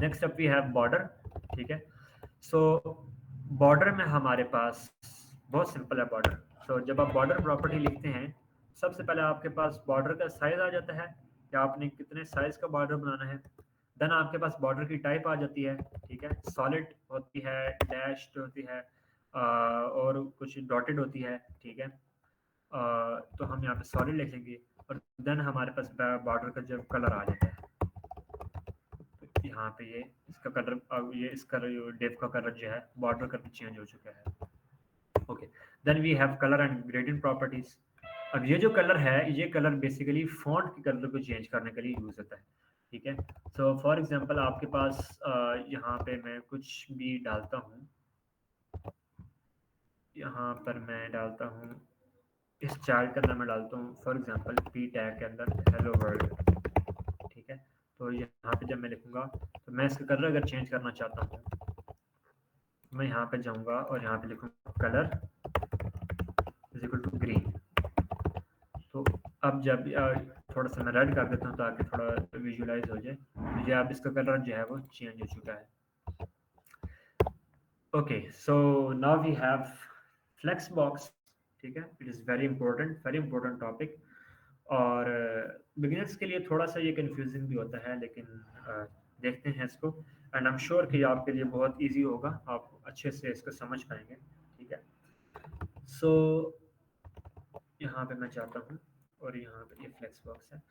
Next up we have border, ठीक है। सो बॉर्डर में हमारे पास बहुत सिंपल है बॉर्डर। तो जब आप बॉर्डर प्रॉपर्टी लिखते हैं, सबसे पहले आपके पास बॉर्डर का साइज आ जाता है कि आपने कितने साइज का बॉर्डर बनाना है। देन आपके पास बॉर्डर की टाइप आ जाती है, ठीक है। सॉलिड होती है, डैश्ड होती है, और कुछ डॉटेड होती है, ठीक है। तो हम यहाँ पे सॉलिड लिखेंगे और देन हमारे पास बॉर्डर का जब कलर आ जाता है, तो यहाँ पे ये इसका कलर, अब ये इसका डेव का कलर जो है बॉर्डर का भी चेंज हो चुका है। Okay, then we have colour and gradient properties. अब ये जो कलर है, ये कलर बेसिकली फॉन्ट के कलर को चेंज करने के लिए यूज होता है, ठीक है। सो फॉर एग्जांपल आपके पास यहाँ पे मैं कुछ भी डालता हूँ, यहाँ पर मैं डालता हूँ, इस चार्ट के अंदर मैं डालता हूँ फॉर एग्जांपल पी टैग के अंदर हेलो वर्ल्ड, ठीक है। तो यहाँ पे जब मैं लिखूंगा, तो मैं इसका कलर अगर चेंज करना चाहता हूँ, मैं यहाँ पे जाऊंगा और यहाँ पे लिखूंगा colour is equal to green. तो अब जब थोड़ा सा मैं रेड कर देता हूँ ताकि थोड़ा विजुअलाइज हो जाए, तो ये अब इसका कलर जो है वो चेंज हो चुका है। Okay, so now we have flex box, ठीक है। It is very important topic. और बिगिनर्स के लिए थोड़ा सा ये कंफ्यूजिंग भी होता है, लेकिन देखते हैं इसको, एंड आई एम श्योर कि आपके लिए बहुत इजी होगा, आप अच्छे से इसको समझ पाएंगे, ठीक है। सो यहाँ पे मैं चाहता हूँ, और यहाँ पे ये फ्लेक्स बॉक्स है।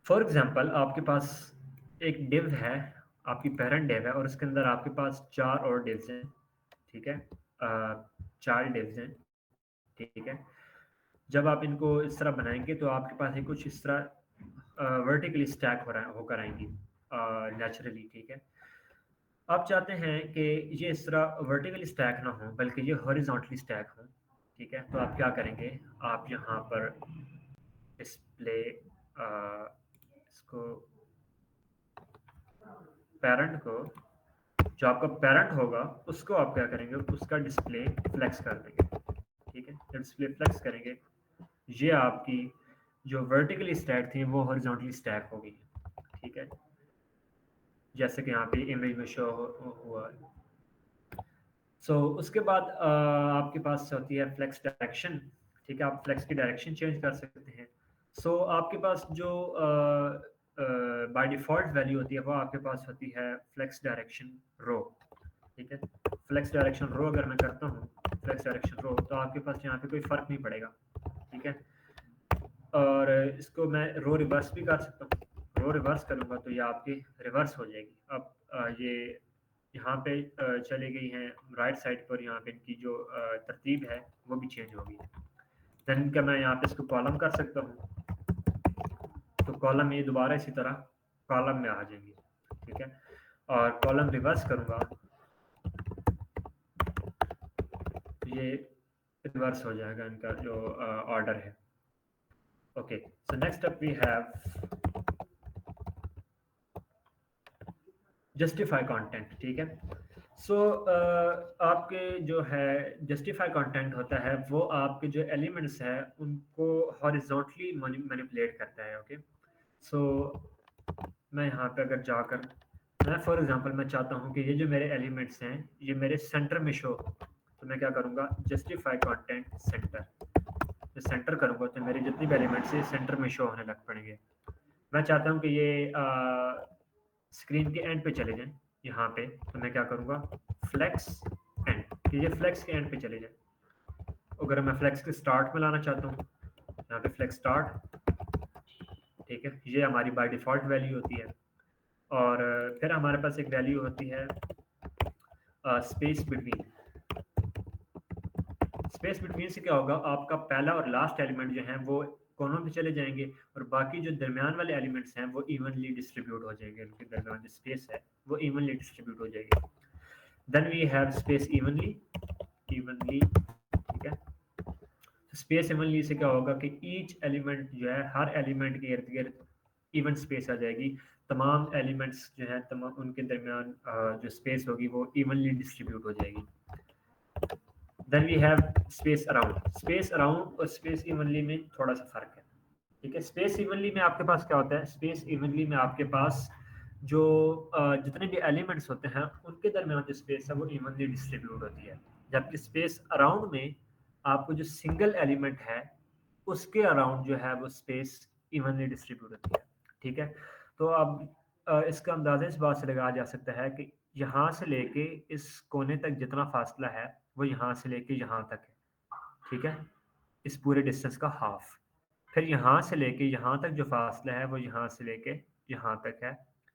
फॉर एग्जांपल आपके पास एक डिव है, आपकी पेरेंट डिव है, और उसके अंदर आपके पास 4 और डिव्स हैं, ठीक है। 4 डिव्स हैं, ठीक है। जब आप इनको इस तरह बनाएंगे तो आपके पास ये कुछ इस तरह वर्टिकली स्टैक होकर आएंगी नेचुरली, ठीक है। आप चाहते हैं कि ये इस तरह वर्टिकली स्टैक ना हो, बल्कि ये हॉरिजॉन्टली स्टैक हो, ठीक है। तो आप क्या करेंगे, आप यहाँ पर डिस्प्ले इसको पेरेंट को, जो आपका पेरेंट होगा उसको आप क्या करेंगे, उसका डिस्प्ले फ्लेक्स कर देंगे, ठीक है। जब डिस्प्ले फ्लेक्स करेंगे, ये आपकी जो वर्टिकली स्टैक थी वो हॉरिजॉन्टली स्टैक होगी, ठीक है, जैसे कि यहाँ पे इमेज में शो हुआ है। सो उसके बाद आपके पास होती है फ्लेक्स डायरेक्शन, ठीक है। आप फ्लेक्स की डायरेक्शन चेंज कर सकते हैं। सो आपके पास जो बाय डिफॉल्ट वैल्यू होती है वो आपके पास होती है फ्लेक्स डायरेक्शन रो, ठीक है। फ्लेक्स डायरेक्शन रो अगर मैं करता हूँ, फ्लेक्स डायरेक्शन रो, तो आपके पास यहाँ पे कोई फर्क नहीं पड़ेगा, ठीक है। और इसको मैं रो रिवर्स भी कर सकता हूँ, रो रिवर्स करूँगा तो ये आपकी रिवर्स हो जाएगी। अब ये यहाँ पे चली गई हैं राइट साइड पर, यहाँ पे इनकी जो तरतीब है वो भी चेंज होगी। देन क्या मैं यहाँ पे इसको कॉलम कर सकता हूँ, तो कॉलम ये दोबारा इसी तरह कॉलम में आ जाएंगी, ठीक है। और कॉलम रिवर्स करूँगा, ये रिवर्स हो जाएगा इनका जो ऑर्डर है। Okay, so next up we have justify content, ठीक है। सो आपके जो है जस्टिफाई कंटेंट होता है वो आपके जो एलिमेंट्स है उनको हॉरिजॉन्टली मैनिपुलेट करता है, ओके। सो मैं यहाँ पे अगर जाकर, मैं फॉर एग्जांपल मैं चाहता हूँ कि ये जो मेरे एलिमेंट्स हैं ये मेरे सेंटर में शो, तो मैं क्या करूँगा, जस्टिफाई कंटेंट सेंटर, तो सेंटर करूँगा तो मेरे जितने भी एलिमेंट्स हैं सेंटर में शो होने लग पड़ेंगे। मैं चाहता हूँ कि ये स्क्रीन के एंड पे चले जाएं यहाँ पे, तो मैं क्या करूँगा, फ्लेक्स एंड, कि ये फ्लेक्स के एंड पे चले जाएं। अगर मैं फ्लेक्स के स्टार्ट में लाना चाहता हूँ, यहाँ पे फ्लेक्स स्टार्ट, ठीक है, ये हमारी बाय डिफॉल्ट वैल्यू होती है। और फिर हमारे पास एक वैल्यू होती है स्पेस बिटवीन। स्पेस बिटवीन से क्या होगा, आपका पहला और लास्ट एलिमेंट जो है वो कोनों पे चले जाएंगे, और बाकी जो दरमियान वाले एलिमेंट्स हैं वो इवनली डिस्ट्रीब्यूट हो जाएंगे, उनके दरमियान जो स्पेस है वो इवनली डिस्ट्रीब्यूट हो जाएगी। Then we have space evenly, ठीक है। स्पेस इवनली से क्या होगा कि ईच एलिमेंट जो है, हर एलिमेंट के इर्द गिर्द इवन स्पेस आ जाएगी, तमाम एलिमेंट्स जो है तमाम उनके दरमियान जो स्पेस होगी वो इवनली डिस्ट्रीब्यूट हो जाएगी। Then we have space around. Space around और स्पेस इवनली में थोड़ा सा फर्क है, ठीक है। स्पेस इवनली में आपके पास क्या होता है, स्पेस इवनली में आपके पास जो जितने भी एलिमेंट्स होते हैं उनके दरमियान जो स्पेस है वो इवनली डिस्ट्रीब्यूट होती है, जबकि स्पेस अराउंड में आपको जो सिंगल एलिमेंट है उसके अराउंड जो है वो स्पेस इवनली डिस्ट्रीब्यूट होती है। ठीक है, तो अब इसका अंदाजा इस बात से लगाया जा सकता है कि यहाँ से लेके इस कोने तक जितना फासला है वो यहाँ से लेके यहाँ तक है। ठीक है, इस पूरे डिस्टेंस का हाफ। फिर यहाँ से लेके यहाँ तक जो फासला है वो यहाँ से लेके यहाँ तक है,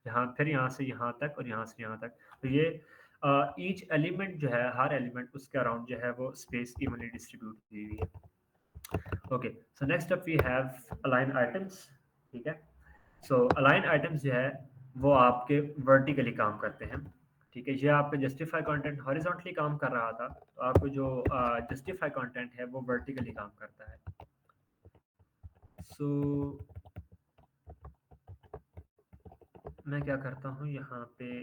यहाँ फिर यहाँ से यहाँ तक और यहाँ से यहाँ तक। तो ये ईच एलिमेंट जो है, हर एलिमेंट उसके अराउंड जो है वो स्पेस इवनली डिस्ट्रीब्यूट की हुई है। Okay, so next up we have align items. ठीक है, सो अलाइन आइटम्स जो है वो आपके वर्टिकली काम करते हैं। ठीक है, ये आपका जस्टिफाई कंटेंट हॉरिजॉन्टली काम कर रहा था, तो आपको जो जस्टिफाई कंटेंट है वो वर्टिकली काम करता है। सो मैं क्या करता हूँ यहाँ पे,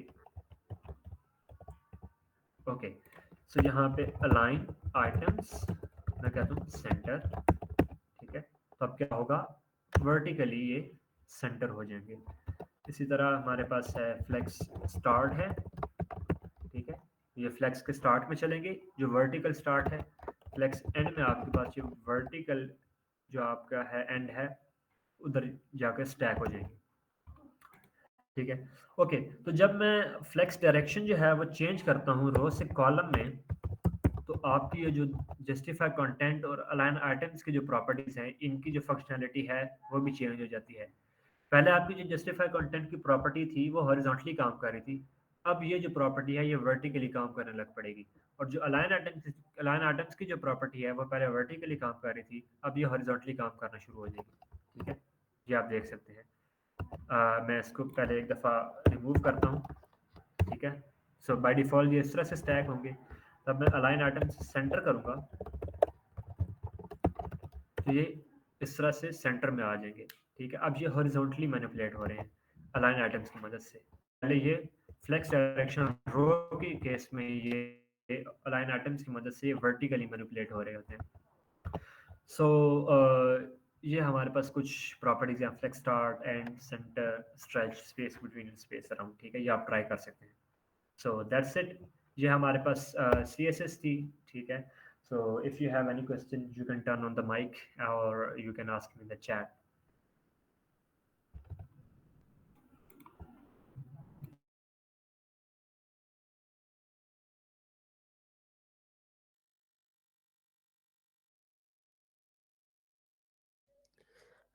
ओके, सो यहाँ पे अलाइन आइटम्स मैं कहता हूँ सेंटर। ठीक है, तो अब क्या होगा, वर्टिकली ये सेंटर हो जाएंगे। इसी तरह हमारे पास है फ्लेक्स स्टार्ट है। ठीक है, ये फ्लेक्स के स्टार्ट में चलेंगे, जो वर्टिकल स्टार्ट है। फ्लेक्स एंड में आपके पास जो वर्टिकल जो आपका है एंड है उधर जाकर स्टैक हो जाएंगे। ठीक है, ओके, तो जब मैं फ्लेक्स डायरेक्शन जो है वो चेंज करता हूँ रो से कॉलम में, तो आपकी ये जो जस्टिफाई कंटेंट और अलाइन आइटम्स की जो प्रॉपर्टीज हैं इनकी जो फंक्शनैलिटी है वो भी चेंज हो जाती है। पहले आपकी जो जस्टिफाई कंटेंट की प्रॉपर्टी थी वो हॉरिजॉन्टली काम कर रही थी, अब ये जो प्रॉपर्टी है ये वर्टिकली काम करने लग पड़ेगी। और जो अलाइन आइटम्स की जो प्रॉपर्टी है वो पहले वर्टिकली काम कर रही थी, अब ये हॉरिजॉन्टली काम करना शुरू हो जाएगी। ठीक है, ये आप देख सकते हैं। मैं इसको पहले एक दफ़ा रिमूव करता हूँ। ठीक है, सो बाय डिफ़ॉल्ट ये इस तरह से स्टैक होंगे। तब मैं अलाइन आइटम से सेंटर करूँगा तो ये इस तरह से सेंटर में आ जाएंगे। ठीक है, अब ये हॉरिजॉन्टली मैनिपुलेट हो रहे हैं अलाइन आइटम्स की मदद से। पहले ये फ्लेक्स डायरेक्शन रो के केस में ये अलाइन आइटम्स की मदद से वर्टिकली मैनिपुलेट हो रहे होते हैं। सो ये हमारे पास कुछ प्रॉपर्टीज हैं, flex start end centre, stretch, space between, space around. ठीक है, ये आप ट्राई कर सकते हैं। सो दैट्स इट, ये हमारे पास CSS थी। ठीक है, so if you have any question you can turn on the mic or you can ask me in the chat.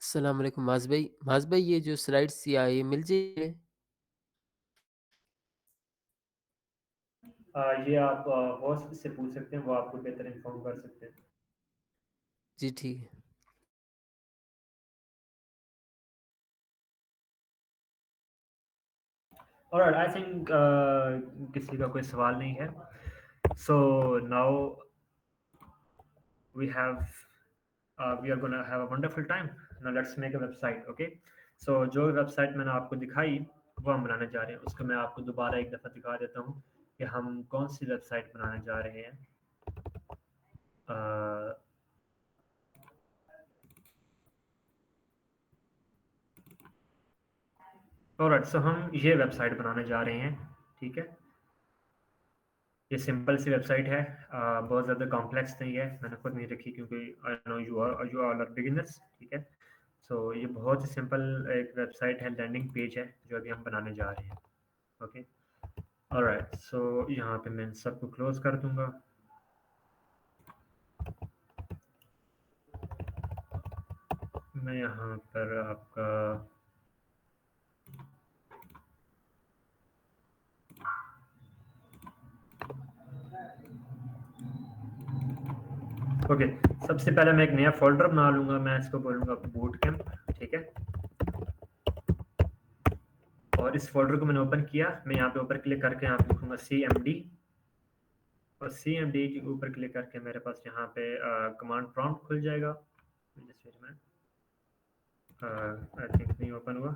अस्सलाम वालेकुम माज भाई ये जो स्लाइड्स थी ये मिल जाएगी? ये आप होस्ट से पूछ सकते हैं, वो आपको बेहतर इन्फॉर्म कर सकते हैं। जी ठीक है। ऑलराइट, आई थिंक किसी का कोई सवाल नहीं है। So now we have we are gonna have a wonderful time. Now let's make a website. Okay, so जो वेबसाइट मैंने आपको दिखाई वो हम बनाने जा रहे हैं, उसको मैं आपको दोबारा एक दफ़ा दिखा देता हूँ कि हम कौन सी वेबसाइट बनाने जा रहे हैं। ऑलराइट, सो हम ये वेबसाइट बनाने जा रहे हैं। ठीक है, ये सिंपल सी वेबसाइट है, बहुत ज़्यादा कॉम्प्लेक्स नहीं है, मैंने खुद नहीं रखी क्योंकि I know you all are beginners. ठीक है, सो ये बहुत ही सिंपल एक वेबसाइट है, लैंडिंग पेज है जो अभी हम बनाने जा रहे हैं। ओके, ऑलराइट, सो यहाँ पे मैं सबको क्लोज कर दूंगा। मैं यहाँ पर आपका ओके, सबसे पहले मैं एक नया फोल्डर बना लूंगा, मैं इसको बोलूंगा बूट कैंप। ठीक है, और इस फोल्डर को मैंने ओपन किया, मैं यहाँ पे ऊपर क्लिक करके यहाँ पे लिखूंगा CMD, और CMD के ऊपर क्लिक करके मेरे पास यहाँ पे कमांड प्रॉम्प्ट खुल जाएगा। आई थिंक नहीं ओपन हुआ।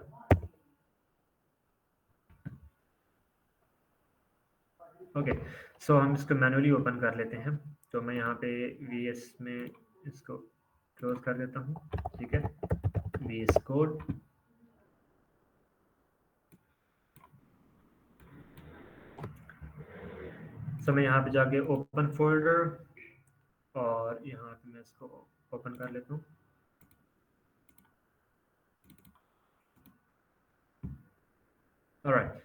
ओके, सो हम इसको मैनुअली ओपन कर लेते हैं, तो मैं यहाँ पे VS में इसको क्लोज कर देता हूँ। ठीक है, VS कोड, सो मैं यहाँ पे जाके ओपन फोल्डर और यहाँ पे मैं इसको ओपन कर लेता हूँ। ऑलराइट,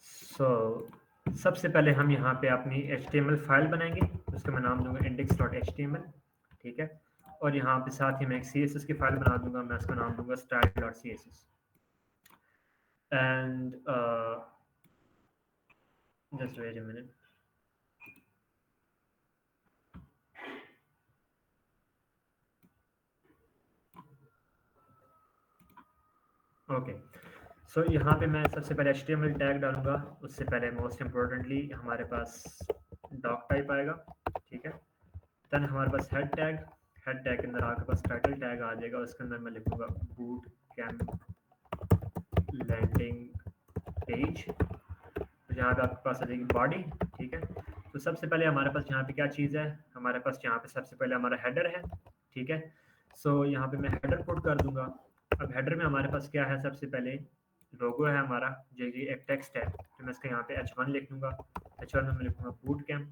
सो सबसे पहले हम यहाँ पे अपनी HTML फाइल बनाएंगे, उसका मैं नाम दूंगा index.html, ठीक है। और यहाँ पे साथ ही मैं एक CSS की फाइल बना दूंगा, मैं उसका नाम दूंगा style.css। And just wait a minute. Okay, so यहाँ पे मैं सबसे पहले HTML टैग डालूंगा। उससे पहले मोस्ट इम्पोर्टेंटली हमारे पास डॉक टाइप आएगा, ठीक है। देन हमारे पास हेड टैग के अंदर आपके पास टाइटल टैग आ जाएगा, उसके अंदर मैं लिखूंगा बूट कैंप लैंडिंग पेज। तो यहाँ पे आपके पास आ जाएगी बॉडी, ठीक है। तो सबसे पहले हमारे पास यहाँ पे क्या चीज़ है, हमारे पास यहाँ पे सबसे पहले हमारा हेडर है, ठीक है। सो यहाँ पे मैं हेडर पुट कर दूंगा। अब हेडर में हमारे पास क्या है, सबसे पहले लोगो है हमारा, जो कि एक टेक्स्ट है, तो मैं इसका यहाँ पे H1 लिख दूंगा। H1 में मैं लिखूंगा बूट कैंप,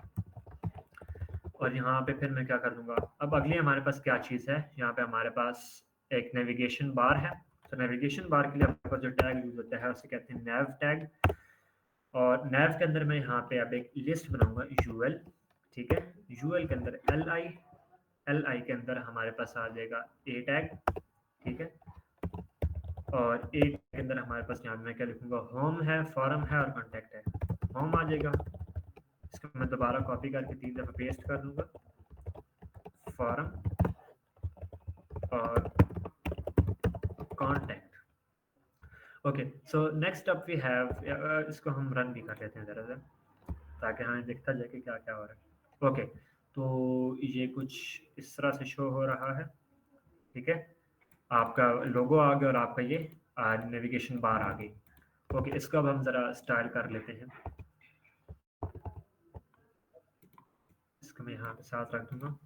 और यहाँ पे फिर मैं क्या कर दूंगा। अब अगली हमारे पास क्या चीज़ है, यहाँ पे हमारे पास एक नेविगेशन बार है। तो नेविगेशन बार के लिए हमारे पास जो टैग यूज होता है उसे कहते हैं नैव टैग। और नैव के अंदर मैं यहाँ पे अब एक लिस्ट बनाऊंगा यूएल, ठीक है। यूएल के अंदर एल आई के अंदर हमारे पास आ जाएगा ए टैग, ठीक है। और ए के अंदर हमारे पास यहाँ मैं क्या लिखूंगा, होम है, फॉरम है और कॉन्टैक्ट है। होम आ जाएगा, इसको मैं दोबारा कॉपी करके 3 दफ़ा पेस्ट कर दूंगा, फॉरम और contact. Okay, so next up we have, इसको हम रन भी कर लेते हैं ज़रा सा, ताकि हमें दिखता जाए कि क्या क्या हो रहा है। ओके, तो ये कुछ इस तरह से शो हो रहा है, ठीक है। आपका लोगो आ गया और आपका ये नेविगेशन बार आ गई। ओके, इसको अब हम ज़रा स्टाइल कर लेते हैं, इसको मैं यहाँ पे साथ रख दूंगा।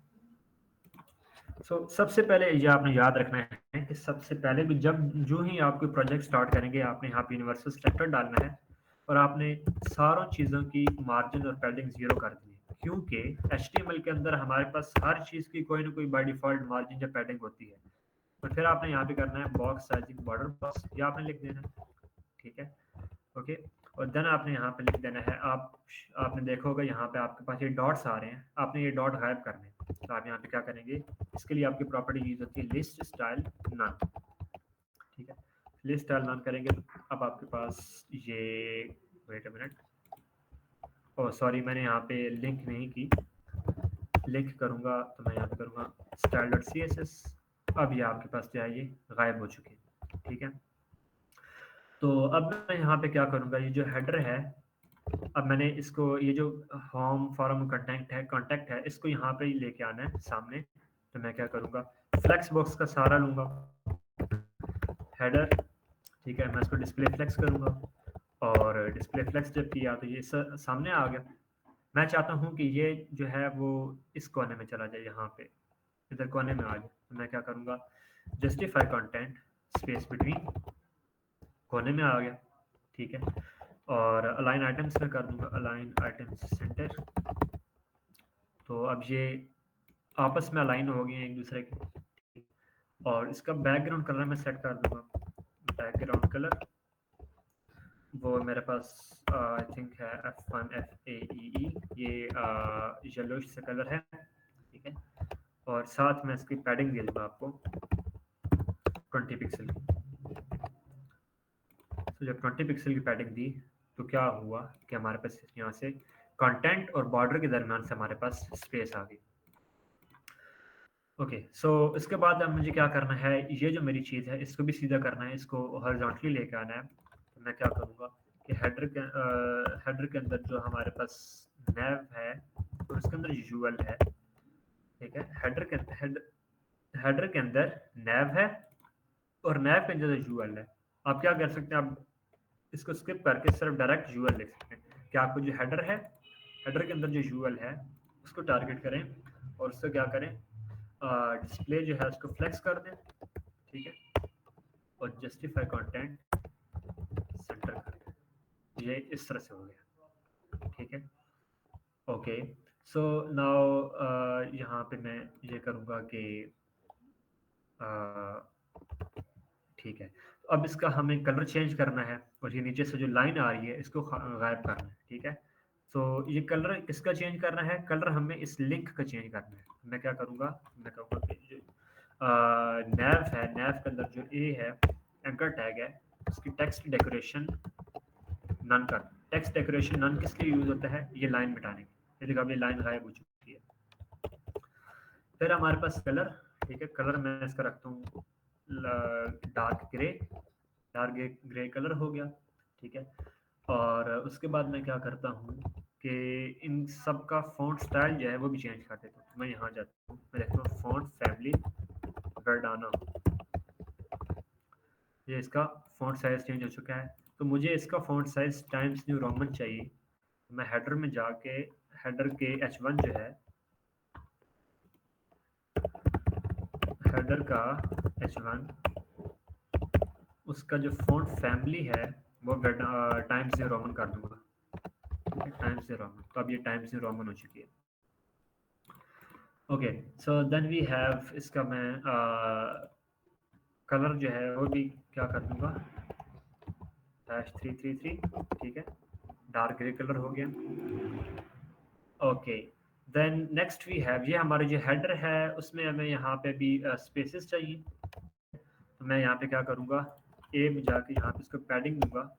सबसे पहले ये आपने याद रखना है कि सबसे पहले भी जब जो ही आप कोई प्रोजेक्ट स्टार्ट करेंगे, आपने यहाँ पे यूनिवर्सल सेलेक्टर डालना है और आपने सारों चीज़ों की मार्जिन और पैडिंग 0 कर दी है, क्योंकि HTML के अंदर हमारे पास हर चीज़ की कोई ना कोई बाय डिफॉल्ट मार्जिन या पैडिंग होती है। तो फिर आपने यहाँ पे करना है बॉक्स साइजिंग बॉर्डर बॉक्स, ये आपने लिख देना है, ठीक है। ओके, और देन आपने यहाँ पे लिख देना है, आपने देखा होगा यहाँ पे आपके पास ये डॉट्स आ रहे हैं, आपने ये डॉट गायब करने हैं। तो आप यहाँ पे क्या करेंगे, इसके लिए आपकी प्रॉपर्टी यूज होती है लिस्ट स्टाइल नन, ठीक है। लिस्ट स्टाइल नन करेंगे तो अब आपके पास ये, wait a minute, oh sorry, मैंने यहाँ पे लिंक नहीं की, लिंक करूँगा तो मैं यहाँ पे करूँगा style.css। अब ये आपके पास जो है ये गायब हो चुके हैं, ठीक है। तो अब मैं यहाँ पे क्या करूँगा, ये जो हेडर है, अब मैंने इसको, ये जो होम फॉरम कॉन्टैक्ट है, इसको यहाँ पे लेके आना है सामने। तो मैं क्या करूँगा, फ्लेक्स बॉक्स का सहारा लूँगा, हेडर, ठीक है। मैं इसको डिस्प्ले फ्लेक्स करूँगा, और डिस्प्ले फ्लेक्स जब किया तो ये सामने आ गया। मैं चाहता हूँ कि ये जो है वो इस कोने में चला जाए, यहाँ पे इधर कोने में आ जाए। तो मैं क्या करूँगा, जस्टिफाई कंटेंट स्पेस बिटवीन, कोने में आ गया, ठीक है। और अलाइन आइटम्स में कर दूंगा अलाइन आइटम्स सेंटर। तो अब ये आपस में अलाइन हो गए हैं एक दूसरे के। और इसका बैकग्राउंड कलर मैं सेट कर दूंगा, बैकग्राउंड कलर वो मेरे पास आई थिंक है F1 FAEE, ये येलोइश से कलर है, ठीक है। और साथ में इसकी पैडिंग दे दूंगा आपको 20 पिक्सल की। तो जब 20 पिक्सल की पैडिंग दी तो क्या हुआ कि हमारे पास यहाँ से कंटेंट और बॉर्डर के दरमियान से हमारे पास स्पेस आ गई। ओके, सो इसके बाद अब मुझे क्या करना है, ये जो मेरी चीज़ है इसको भी सीधा करना है, इसको हॉरिजॉन्टली लेके आना है। तो मैं क्या करूँगा कि हेडर के अंदर जो हमारे पास नैव है और उसके अंदर यूएल है, ठीक है। हेडर के अंदर नैव है और नैव के अंदर यूएल है। आप क्या कर सकते हैं, आप इसको स्किप करके सिर्फ डायरेक्ट यूएल लिख सकते हैं कि आपको जो हेडर है, हेडर के अंदर जो यूएल है उसको टारगेट करें और उससे क्या करें, डिस्प्ले जो है उसको फ्लेक्स कर दें, ठीक है। और जस्टिफाई कंटेंट सेंटर कर दें, ये इस तरह से हो गया, ठीक है। ओके, सो नाउ यहाँ पे मैं ये करूँगा कि ठीक है, अब इसका हमें कलर चेंज करना है और ये नीचे से जो लाइन आ रही है इसको गायब करना है, ठीक है। सो ये कलर किसका चेंज करना है, कलर हमें इस लिंक का चेंज करना है। मैं क्या करूँगा, मैं कहूँगा कि जो नैव है, नैव के अंदर जो ए है, एंकर टैग है, उसकी टेक्स्ट डेकोरेशन नन कर। टेक्स्ट डेकोरेशन नन किस लिए यूज होता है, ये लाइन मिटाने के। ये देखो अब ये लाइन गायब हो चुकी है। फिर हमारे पास कलर, ठीक है, कलर मैं इसका रखता हूँ dark grey, dark grey colour हो गया, ठीक है। और उसके बाद मैं क्या करता हूँ कि इन सब का फॉन्ट स्टाइल जो है वो भी चेंज कर देता हूँ। तो मैं यहाँ जाता हूँ, मैं देखता हूँ फॉन्ट फैमिली वर्डाना, ये इसका फॉन्ट साइज चेंज हो चुका है। तो मुझे इसका font size times new Roman चाहिए। मैं हेडर में जाके हेडर के H1 जो है, हेडर का H1, उसका जो फॉन्ट फैमिली है वो टाइम्स न्यू रोमन कर दूंगा, टाइम्स न्यू रोमन। तो अब ये टाइम्स न्यू रोमन हो चुकी है। Okay, so then we have, इसका मैं कलर जो है वो भी क्या कर दूंगा, -333, ठीक है, डार्क ग्रे कलर हो गया। Okay, then next we have, ये हमारे जो हेडर है उसमें हमें यहाँ पे भी स्पेसेस चाहिए। तो मैं यहाँ पे क्या करूँगा, ए में जाके यहाँ पे इसको पैडिंग दूंगा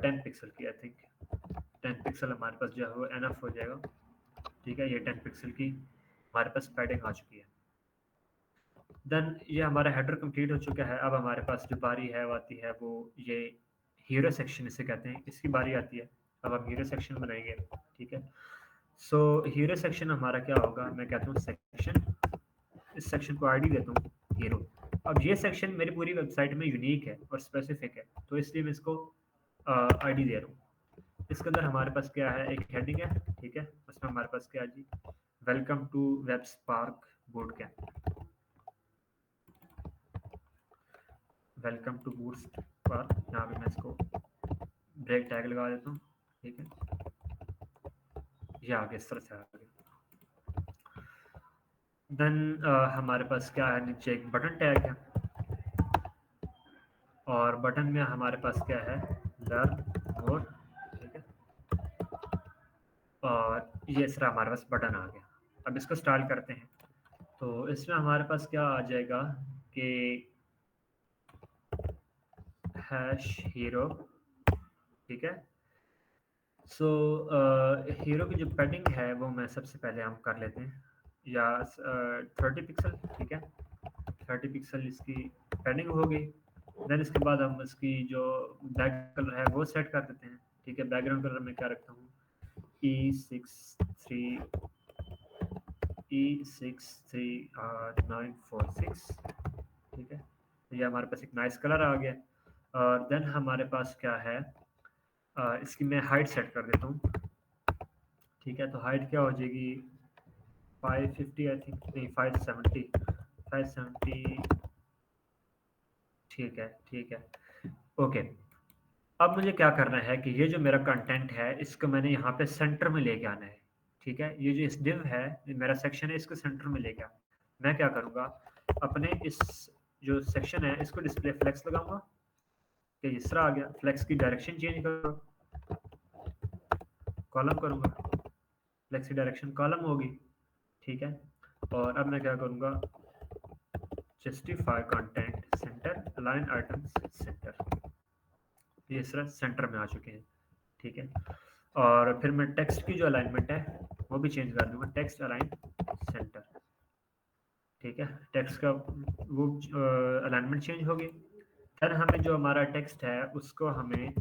10 पिक्सल की। आई थिंक 10 पिक्सल हमारे पास जो है वो एनफ हो जाएगा, ठीक है। ये 10 पिक्सल की हमारे पास पैडिंग आ चुकी है। देन ये हमारा हेडर कंप्लीट हो चुका है। अब हमारे पास जो बारी है वो आती है, वो ये हीरो सेक्शन इसे कहते हैं, इसकी बारी आती है। अब हम हीरो सेक्शन बनाएंगे, ठीक है। सो हीरो सेक्शन हमारा क्या होगा, मैं कहता हूँ सेक्शन, इस सेक्शन को आईडी देता हूँ हीरो। अब ये सेक्शन मेरी पूरी वेबसाइट में यूनिक है और स्पेसिफिक है, तो इसलिए मैं इसको आईडी दे रहा हूँ। इसके अंदर हमारे पास क्या है, एक हेडिंग है, ठीक है, उसमें हमारे पास क्या है जी, welcome to Web Spark boot camp, welcome to Boot Spark. यहाँ पे मैं इसको ब्रेक टैग लगा देता हूँ, ठीक है। ये आगे इस तरह से आगे। देन हमारे पास क्या है, नीचे एक बटन टैग है और बटन में हमारे पास क्या है, लर्न मोर, ठीक है। और ये इस तरह हमारे पास बटन आ गया। अब इसको स्टाइल करते हैं, तो इसमें हमारे पास क्या आ जाएगा कि हैश हीरो, ठीक है। सो हीरो की जो पैडिंग है वो मैं सबसे पहले हम कर लेते हैं, या 30 पिक्सल, ठीक है। 30 पिक्सल इसकी पैडिंग हो गई। देन इसके बाद हम इसकी जो बैक कलर है वो सेट कर देते हैं, ठीक है। बैकग्राउंड कलर में क्या रखता हूँ, E63946, ठीक है। तो ये हमारे पास एक नाइस कलर आ गया। और देन हमारे पास क्या है, इसकी मैं हाइट सेट कर देता हूँ, ठीक है। तो हाइट क्या हो जाएगी, 550 आई थिंक, नहीं 570, ठीक है, ठीक है। ओके, अब मुझे क्या करना है कि ये जो मेरा कंटेंट है इसको मैंने यहाँ पे सेंटर में लेके आना है, ठीक है। ये जो इस डिव है, ये मेरा सेक्शन है, इसको सेंटर में लेके आना। मैं क्या करूँगा, अपने इस जो सेक्शन है इसको डिस्प्ले फ्लेक्स लगाऊंगा कि इस तरह आ गया। फ्लेक्स की डायरेक्शन चेंज करो, कॉलम करूँगा, फ्लेक्स की डायरेक्शन कॉलम होगी, ठीक है। और अब मैं क्या करूँगा, justify content centre, align items centre, ये इस तरह सेंटर में आ चुके हैं, ठीक है। और फिर मैं टेक्स्ट की जो अलाइनमेंट है वो भी चेंज कर दूंगा, टेक्स्ट अलाइन सेंटर, ठीक है। टेक्स्ट का वो अलाइनमेंट चेंज हो गई। फिर हमें जो हमारा टेक्स्ट है उसको हमें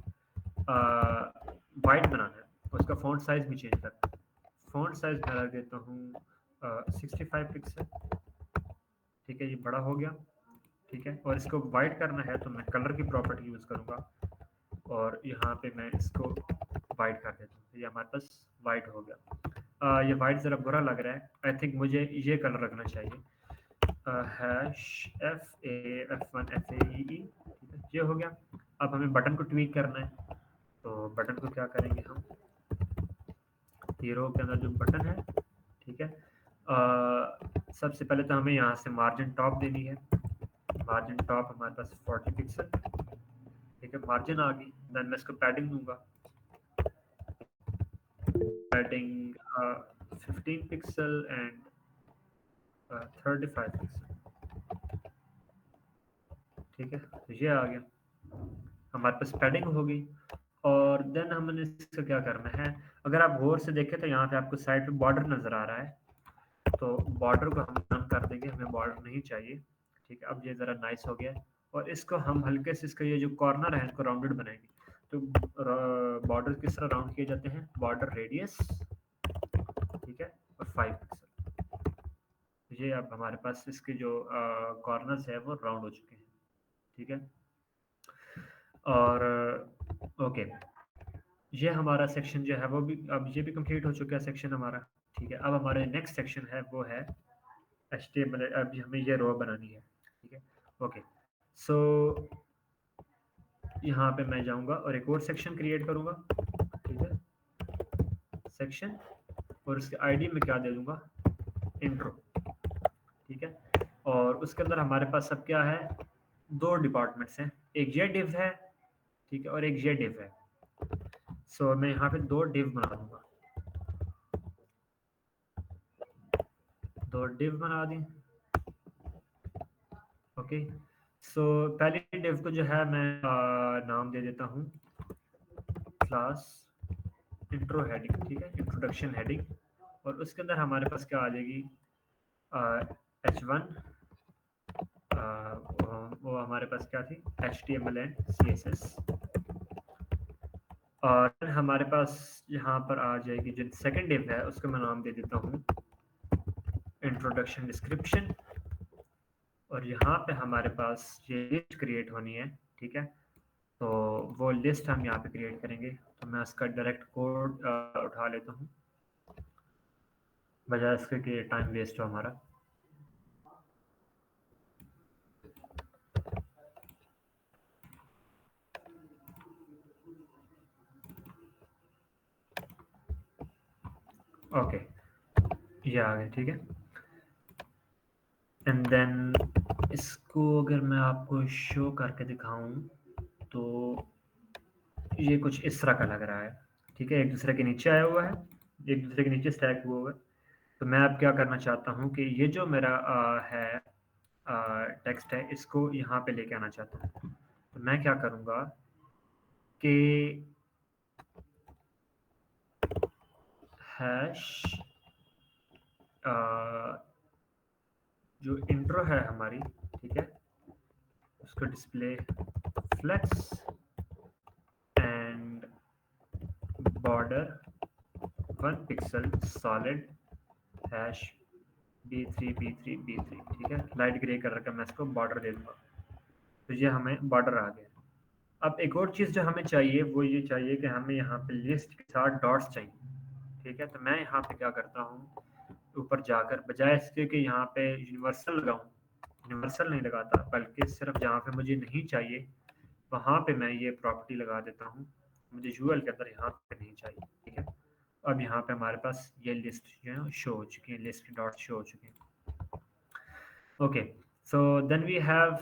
वाइट बनाना है, उसका फॉन्ट साइज भी चेंज करना है। फॉन्ट साइज मैं रख देता हूँ 65 पिक्सल, ठीक है, ये बड़ा हो गया, ठीक है। और इसको वाइट करना है तो मैं कलर की प्रॉपर्टी यूज़ करूँगा और यहाँ पे मैं इसको वाइट कर देता हूँ, ये हमारे पास वाइट हो गया। ये वाइट ज़रा बुरा लग रहा है, आई थिंक मुझे ये कलर रखना चाहिए, #FAF1FAEE, ठीक है, ये हो गया। अब हमें बटन को ट्वीक करना है, तो बटन को क्या करेंगे हम, ये रो के अंदर जो बटन है, ठीक है, सबसे पहले तो हमें यहाँ से मार्जिन टॉप देनी है। मार्जिन टॉप हमारे पास 40 पिक्सल, ठीक है, मार्जिन आ गई। देन मैं इसको पैडिंग दूंगा, पैडिंग 15 पिक्सल एंड 35 पिक्सल, ठीक है। तो ये आ गया, हमारे पास पैडिंग हो गई। और देन हमने इसका क्या करना है, अगर आप गौर से देखें तो यहाँ पे आपको साइड पे बॉर्डर नजर आ रहा है, तो बॉर्डर को हम कम कर देंगे, हमें बॉर्डर नहीं चाहिए, ठीक है। अब ये ज़रा नाइस हो गया, और इसको हम हल्के से, इसका ये जो कॉर्नर है इसको राउंडेड बनाएंगे। तो बॉर्डर किस तरह राउंड किए जाते हैं, बॉर्डर रेडियस, ठीक है, और 5 पिक्सल। ये अब हमारे पास इसके जो कॉर्नर्स है वो राउंड हो चुके हैं, ठीक है। और ओके, ये हमारा सेक्शन जो है वो भी, अब ये भी कंप्लीट हो चुका है सेक्शन हमारा, ठीक है। अब हमारा नेक्स्ट सेक्शन है वो है HTML। अब हमें ये रो बनानी है, ठीक है। ओके, सो यहाँ पे मैं जाऊँगा और एक और सेक्शन क्रिएट करूँगा, ठीक है, सेक्शन, और उसके आईडी में क्या दे दूँगा, इंट्रो, ठीक है। और उसके अंदर हमारे पास सब क्या है, दो डिपार्टमेंट्स हैं, एक ये डिव है, ठीक है, और एक ये डिव है। सो मैं यहाँ पे दो डिव बना दूंगा, दो डिव बना दी। ओके, सो पहली डिव को जो है मैं नाम दे देता हूँ क्लास इंट्रो हेडिंग, ठीक है, इंट्रोडक्शन हेडिंग। और उसके अंदर हमारे पास क्या आ जाएगी, H1, वो हमारे पास क्या थी, HTML एंड CSS। और हमारे पास यहाँ पर आ जाएगी जो सेकंड डिव है, उसको मैं नाम दे देता हूँ इंट्रोडक्शन डिस्क्रिप्शन। और यहाँ पे हमारे पास ये लिस्ट क्रिएट होनी है, ठीक है। तो वो लिस्ट हम यहाँ पे क्रिएट करेंगे। तो मैं इसका डायरेक्ट कोड उठा लेता हूँ, बजाय इसके कि टाइम वेस्ट हो हमारा। ओके, ये आ गया, ठीक है। एंड देन इसको अगर मैं आपको शो करके दिखाऊं तो ये कुछ इस तरह का लग रहा है, ठीक है, एक दूसरे के नीचे आया हुआ है, एक दूसरे के नीचे स्टैक हुआ हुआ है। तो मैं अब क्या करना चाहता हूँ कि ये जो मेरा है टेक्स्ट है, इसको यहाँ पे लेके आना चाहता हूँ। तो मैं क्या करूँगा कि हैश जो इंट्रो है हमारी, ठीक है, उसको display flex and border 1 pixel solid hash B3, ठीक है, लाइट ग्रे कलर का मैं इसको बॉर्डर दे दूंगा। तो ये हमें बॉर्डर आ गया। अब एक और चीज़ जो हमें चाहिए वो ये चाहिए कि हमें यहाँ पे लिस्ट के साथ डॉट्स चाहिए, ठीक है। तो मैं यहाँ पे क्या करता हूँ, ऊपर जाकर बजाय इसके कि यहाँ पे यूनिवर्सल लगाऊँ, यूनिवर्सल नहीं लगाता, बल्कि सिर्फ जहाँ पे मुझे नहीं चाहिए वहाँ पे मैं ये प्रॉपर्टी लगा देता हूँ, मुझे यूएल के अंदर यहाँ पे नहीं चाहिए, ठीक है। अब यहाँ पे हमारे पास ये लिस्ट जो है शो हो चुकी है, लिस्ट के डॉट शो हो चुके हैं। Okay, so then we have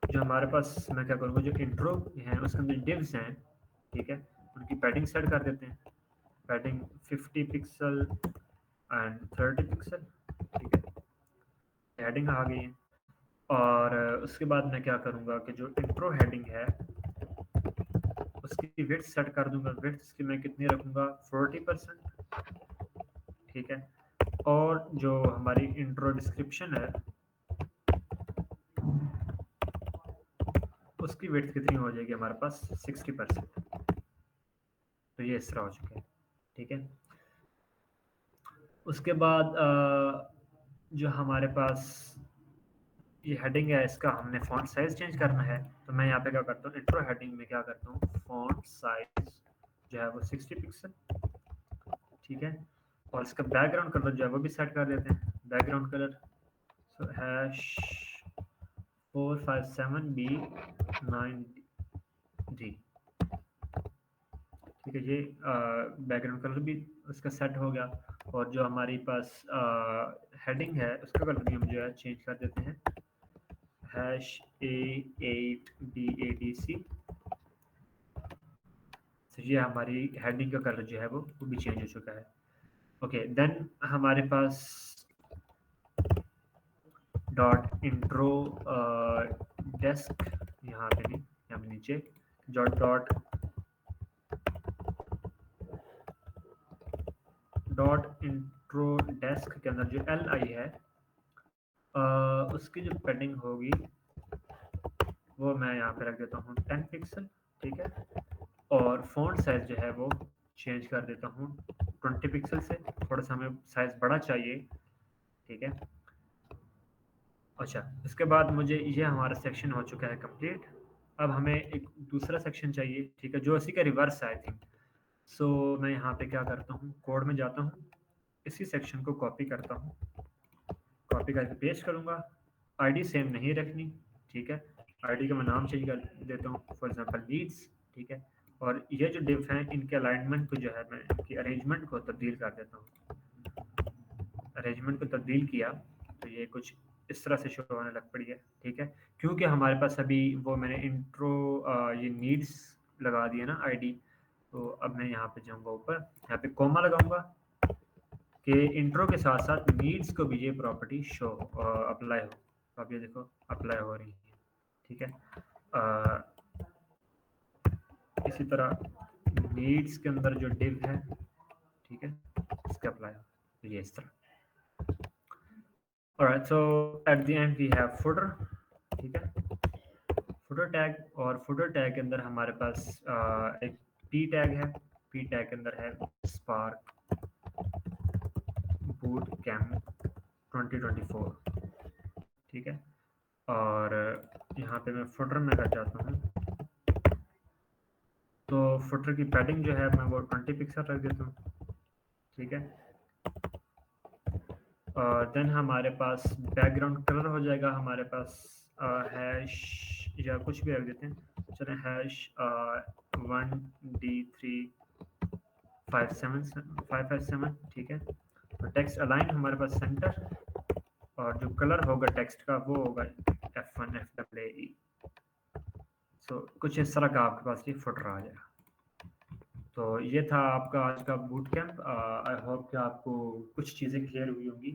जो हमारे पास, मैं क्या करूँगा, जो इंट्रो है उसके अंदर डिव्स हैं, ठीक है, उनकी पैडिंग सेट कर देते हैं। पैडिंग 50 पिक्सल एंड 30 पिक्सल, ठीक है, हेडिंग आ गई है। और उसके बाद मैं क्या करूँगा कि जो इंट्रो हेडिंग है उसकी विड्थ सेट कर दूंगा। विड्थ की मैं कितनी रखूँगा, 40%, ठीक है। और जो हमारी इंट्रो डिस्क्रिप्शन है उसकी विड्थ कितनी हो जाएगी हमारे पास, 60%। तो ये इस तरह हो चुका है, ठीक है। उसके बाद जो हमारे पास ये हेडिंग है, इसका हमने फॉन्ट साइज चेंज करना है। तो मैं यहाँ पे क्या करता हूँ, इंट्रो हेडिंग में क्या करता हूँ, फॉन्ट साइज जो है वो 60 पिक्सल, ठीक है। और इसका बैकग्राउंड कलर जो है वो भी सेट कर देते हैं, बैकग्राउंड कलर सो हैश 457B9D, ठीक है, ये बैकग्राउंड कलर भी उसका सेट हो गया। और जो हमारे पास हेडिंग है उसका कलर भी हम जो है चेंज कर देते हैं, #A8BADC। तो ये हमारी हेडिंग का कलर जो है वो भी चेंज हो चुका है। ओके, देन हमारे पास डॉट इंट्रो डेस्क, यहाँ पे नहीं, यहाँ पे नीचे dot dot dot intro desk के अंदर जो एल आई है उसकी जो पैडिंग होगी वो मैं यहाँ पे रख देता हूँ 10 पिक्सल। ठीक है, और फ़ॉन्ट साइज़ जो है वो चेंज कर देता हूँ 20 पिक्सल से, थोड़ा सा हमें साइज़ बड़ा चाहिए। ठीक है, अच्छा, इसके बाद मुझे ये हमारा सेक्शन हो चुका है कंप्लीट। अब हमें एक दूसरा सेक्शन चाहिए, ठीक है, जो इसी का रिवर्स है आई थिंक। सो मैं यहाँ पे क्या करता हूँ, कोड में जाता हूँ, इसी सेक्शन को कॉपी करता हूँ, कॉपी करके पेस्ट करूँगा। आईडी सेम नहीं रखनी, ठीक है, आईडी का मैं नाम चेंज कर देता हूँ, फॉर एग्जांपल लीड्स। ठीक है, और ये जो डिव हैं इनके अलाइनमेंट को जो है मैं इनकी अरेंजमेंट को तब्दील कर देता हूँ। अरेंजमेंट को तब्दील किया तो ये कुछ इस तरह से शो होने लग पड़ी है। ठीक है, क्योंकि हमारे पास अभी वो मैंने इंट्रो ये नीड्स लगा दिया ना आईडी, तो अब मैं यहाँ पे जाऊँगा ऊपर, यहाँ पे कॉमा लगाऊंगा कि इंट्रो के साथ साथ नीड्स को भी ये प्रॉपर्टी शो अप्लाई हो। तो अब ये देखो अप्लाई हो रही है। ठीक है, इसी तरह नीड्स के अंदर जो डिव है, ठीक है, इसका अप्लाई हो, तो ये इस तरह। Alright, so at the end we have footer. ठीक है, फुटर टैग, और फुटर टैग के अंदर हमारे पास एक पी टैग है। पी टैग के अंदर है स्पार्क बूट कैम्प 2024। ठीक है, और यहाँ पे मैं फुटर में कर जाता हूँ, तो फुटर की पैडिंग जो है मैं वो 20 पिक्सल रख देता हूँ। ठीक है, देन हमारे पास बैकग्राउंड कलर हो जाएगा हमारे पास हैश या कुछ भी रख देते हैं, चलें हैश 1D3557। ठीक है, तो टेक्स्ट अलाइन हमारे पास सेंटर, और जो कलर होगा टेक्स्ट का वो होगा F1 FAE। सो कुछ इस तरह का आपके पास ये फुटर आ जाएगा। तो ये था आपका आज का बूट कैंप। आई होप कि आपको कुछ चीज़ें क्लियर हुई होंगी।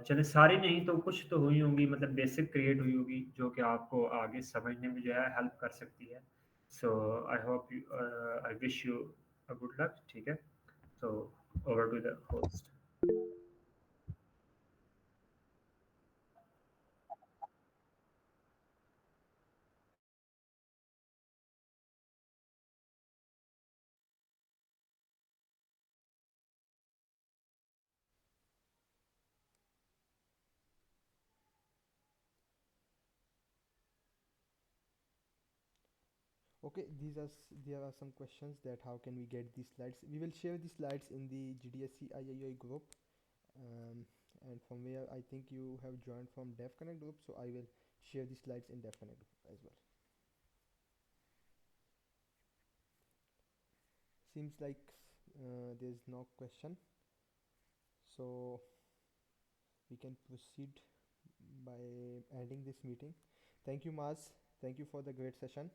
चले सारी नहीं तो कुछ तो हुई होंगी, मतलब बेसिक क्रिएट हुई होगी जो कि आपको आगे समझने में जो है हेल्प कर सकती है। So I hope you, I wish you a good luck. ठीक है, so over to the host. Okay, there are some questions that how can we get these slides. We will share the slides in the GDSC IIOI group, um, and from where I think you have joined from DevConnect group, so I will share the slides in DevConnect group as well. Seems like there's no question, so we can proceed by ending this meeting. Thank you, Maz. Thank you for the great session.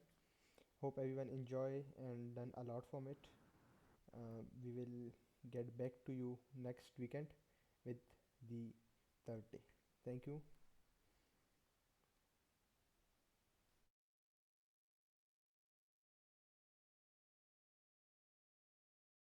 Hope everyone enjoy and learn a lot from it. We will get back to you next weekend with the third day. Thank you.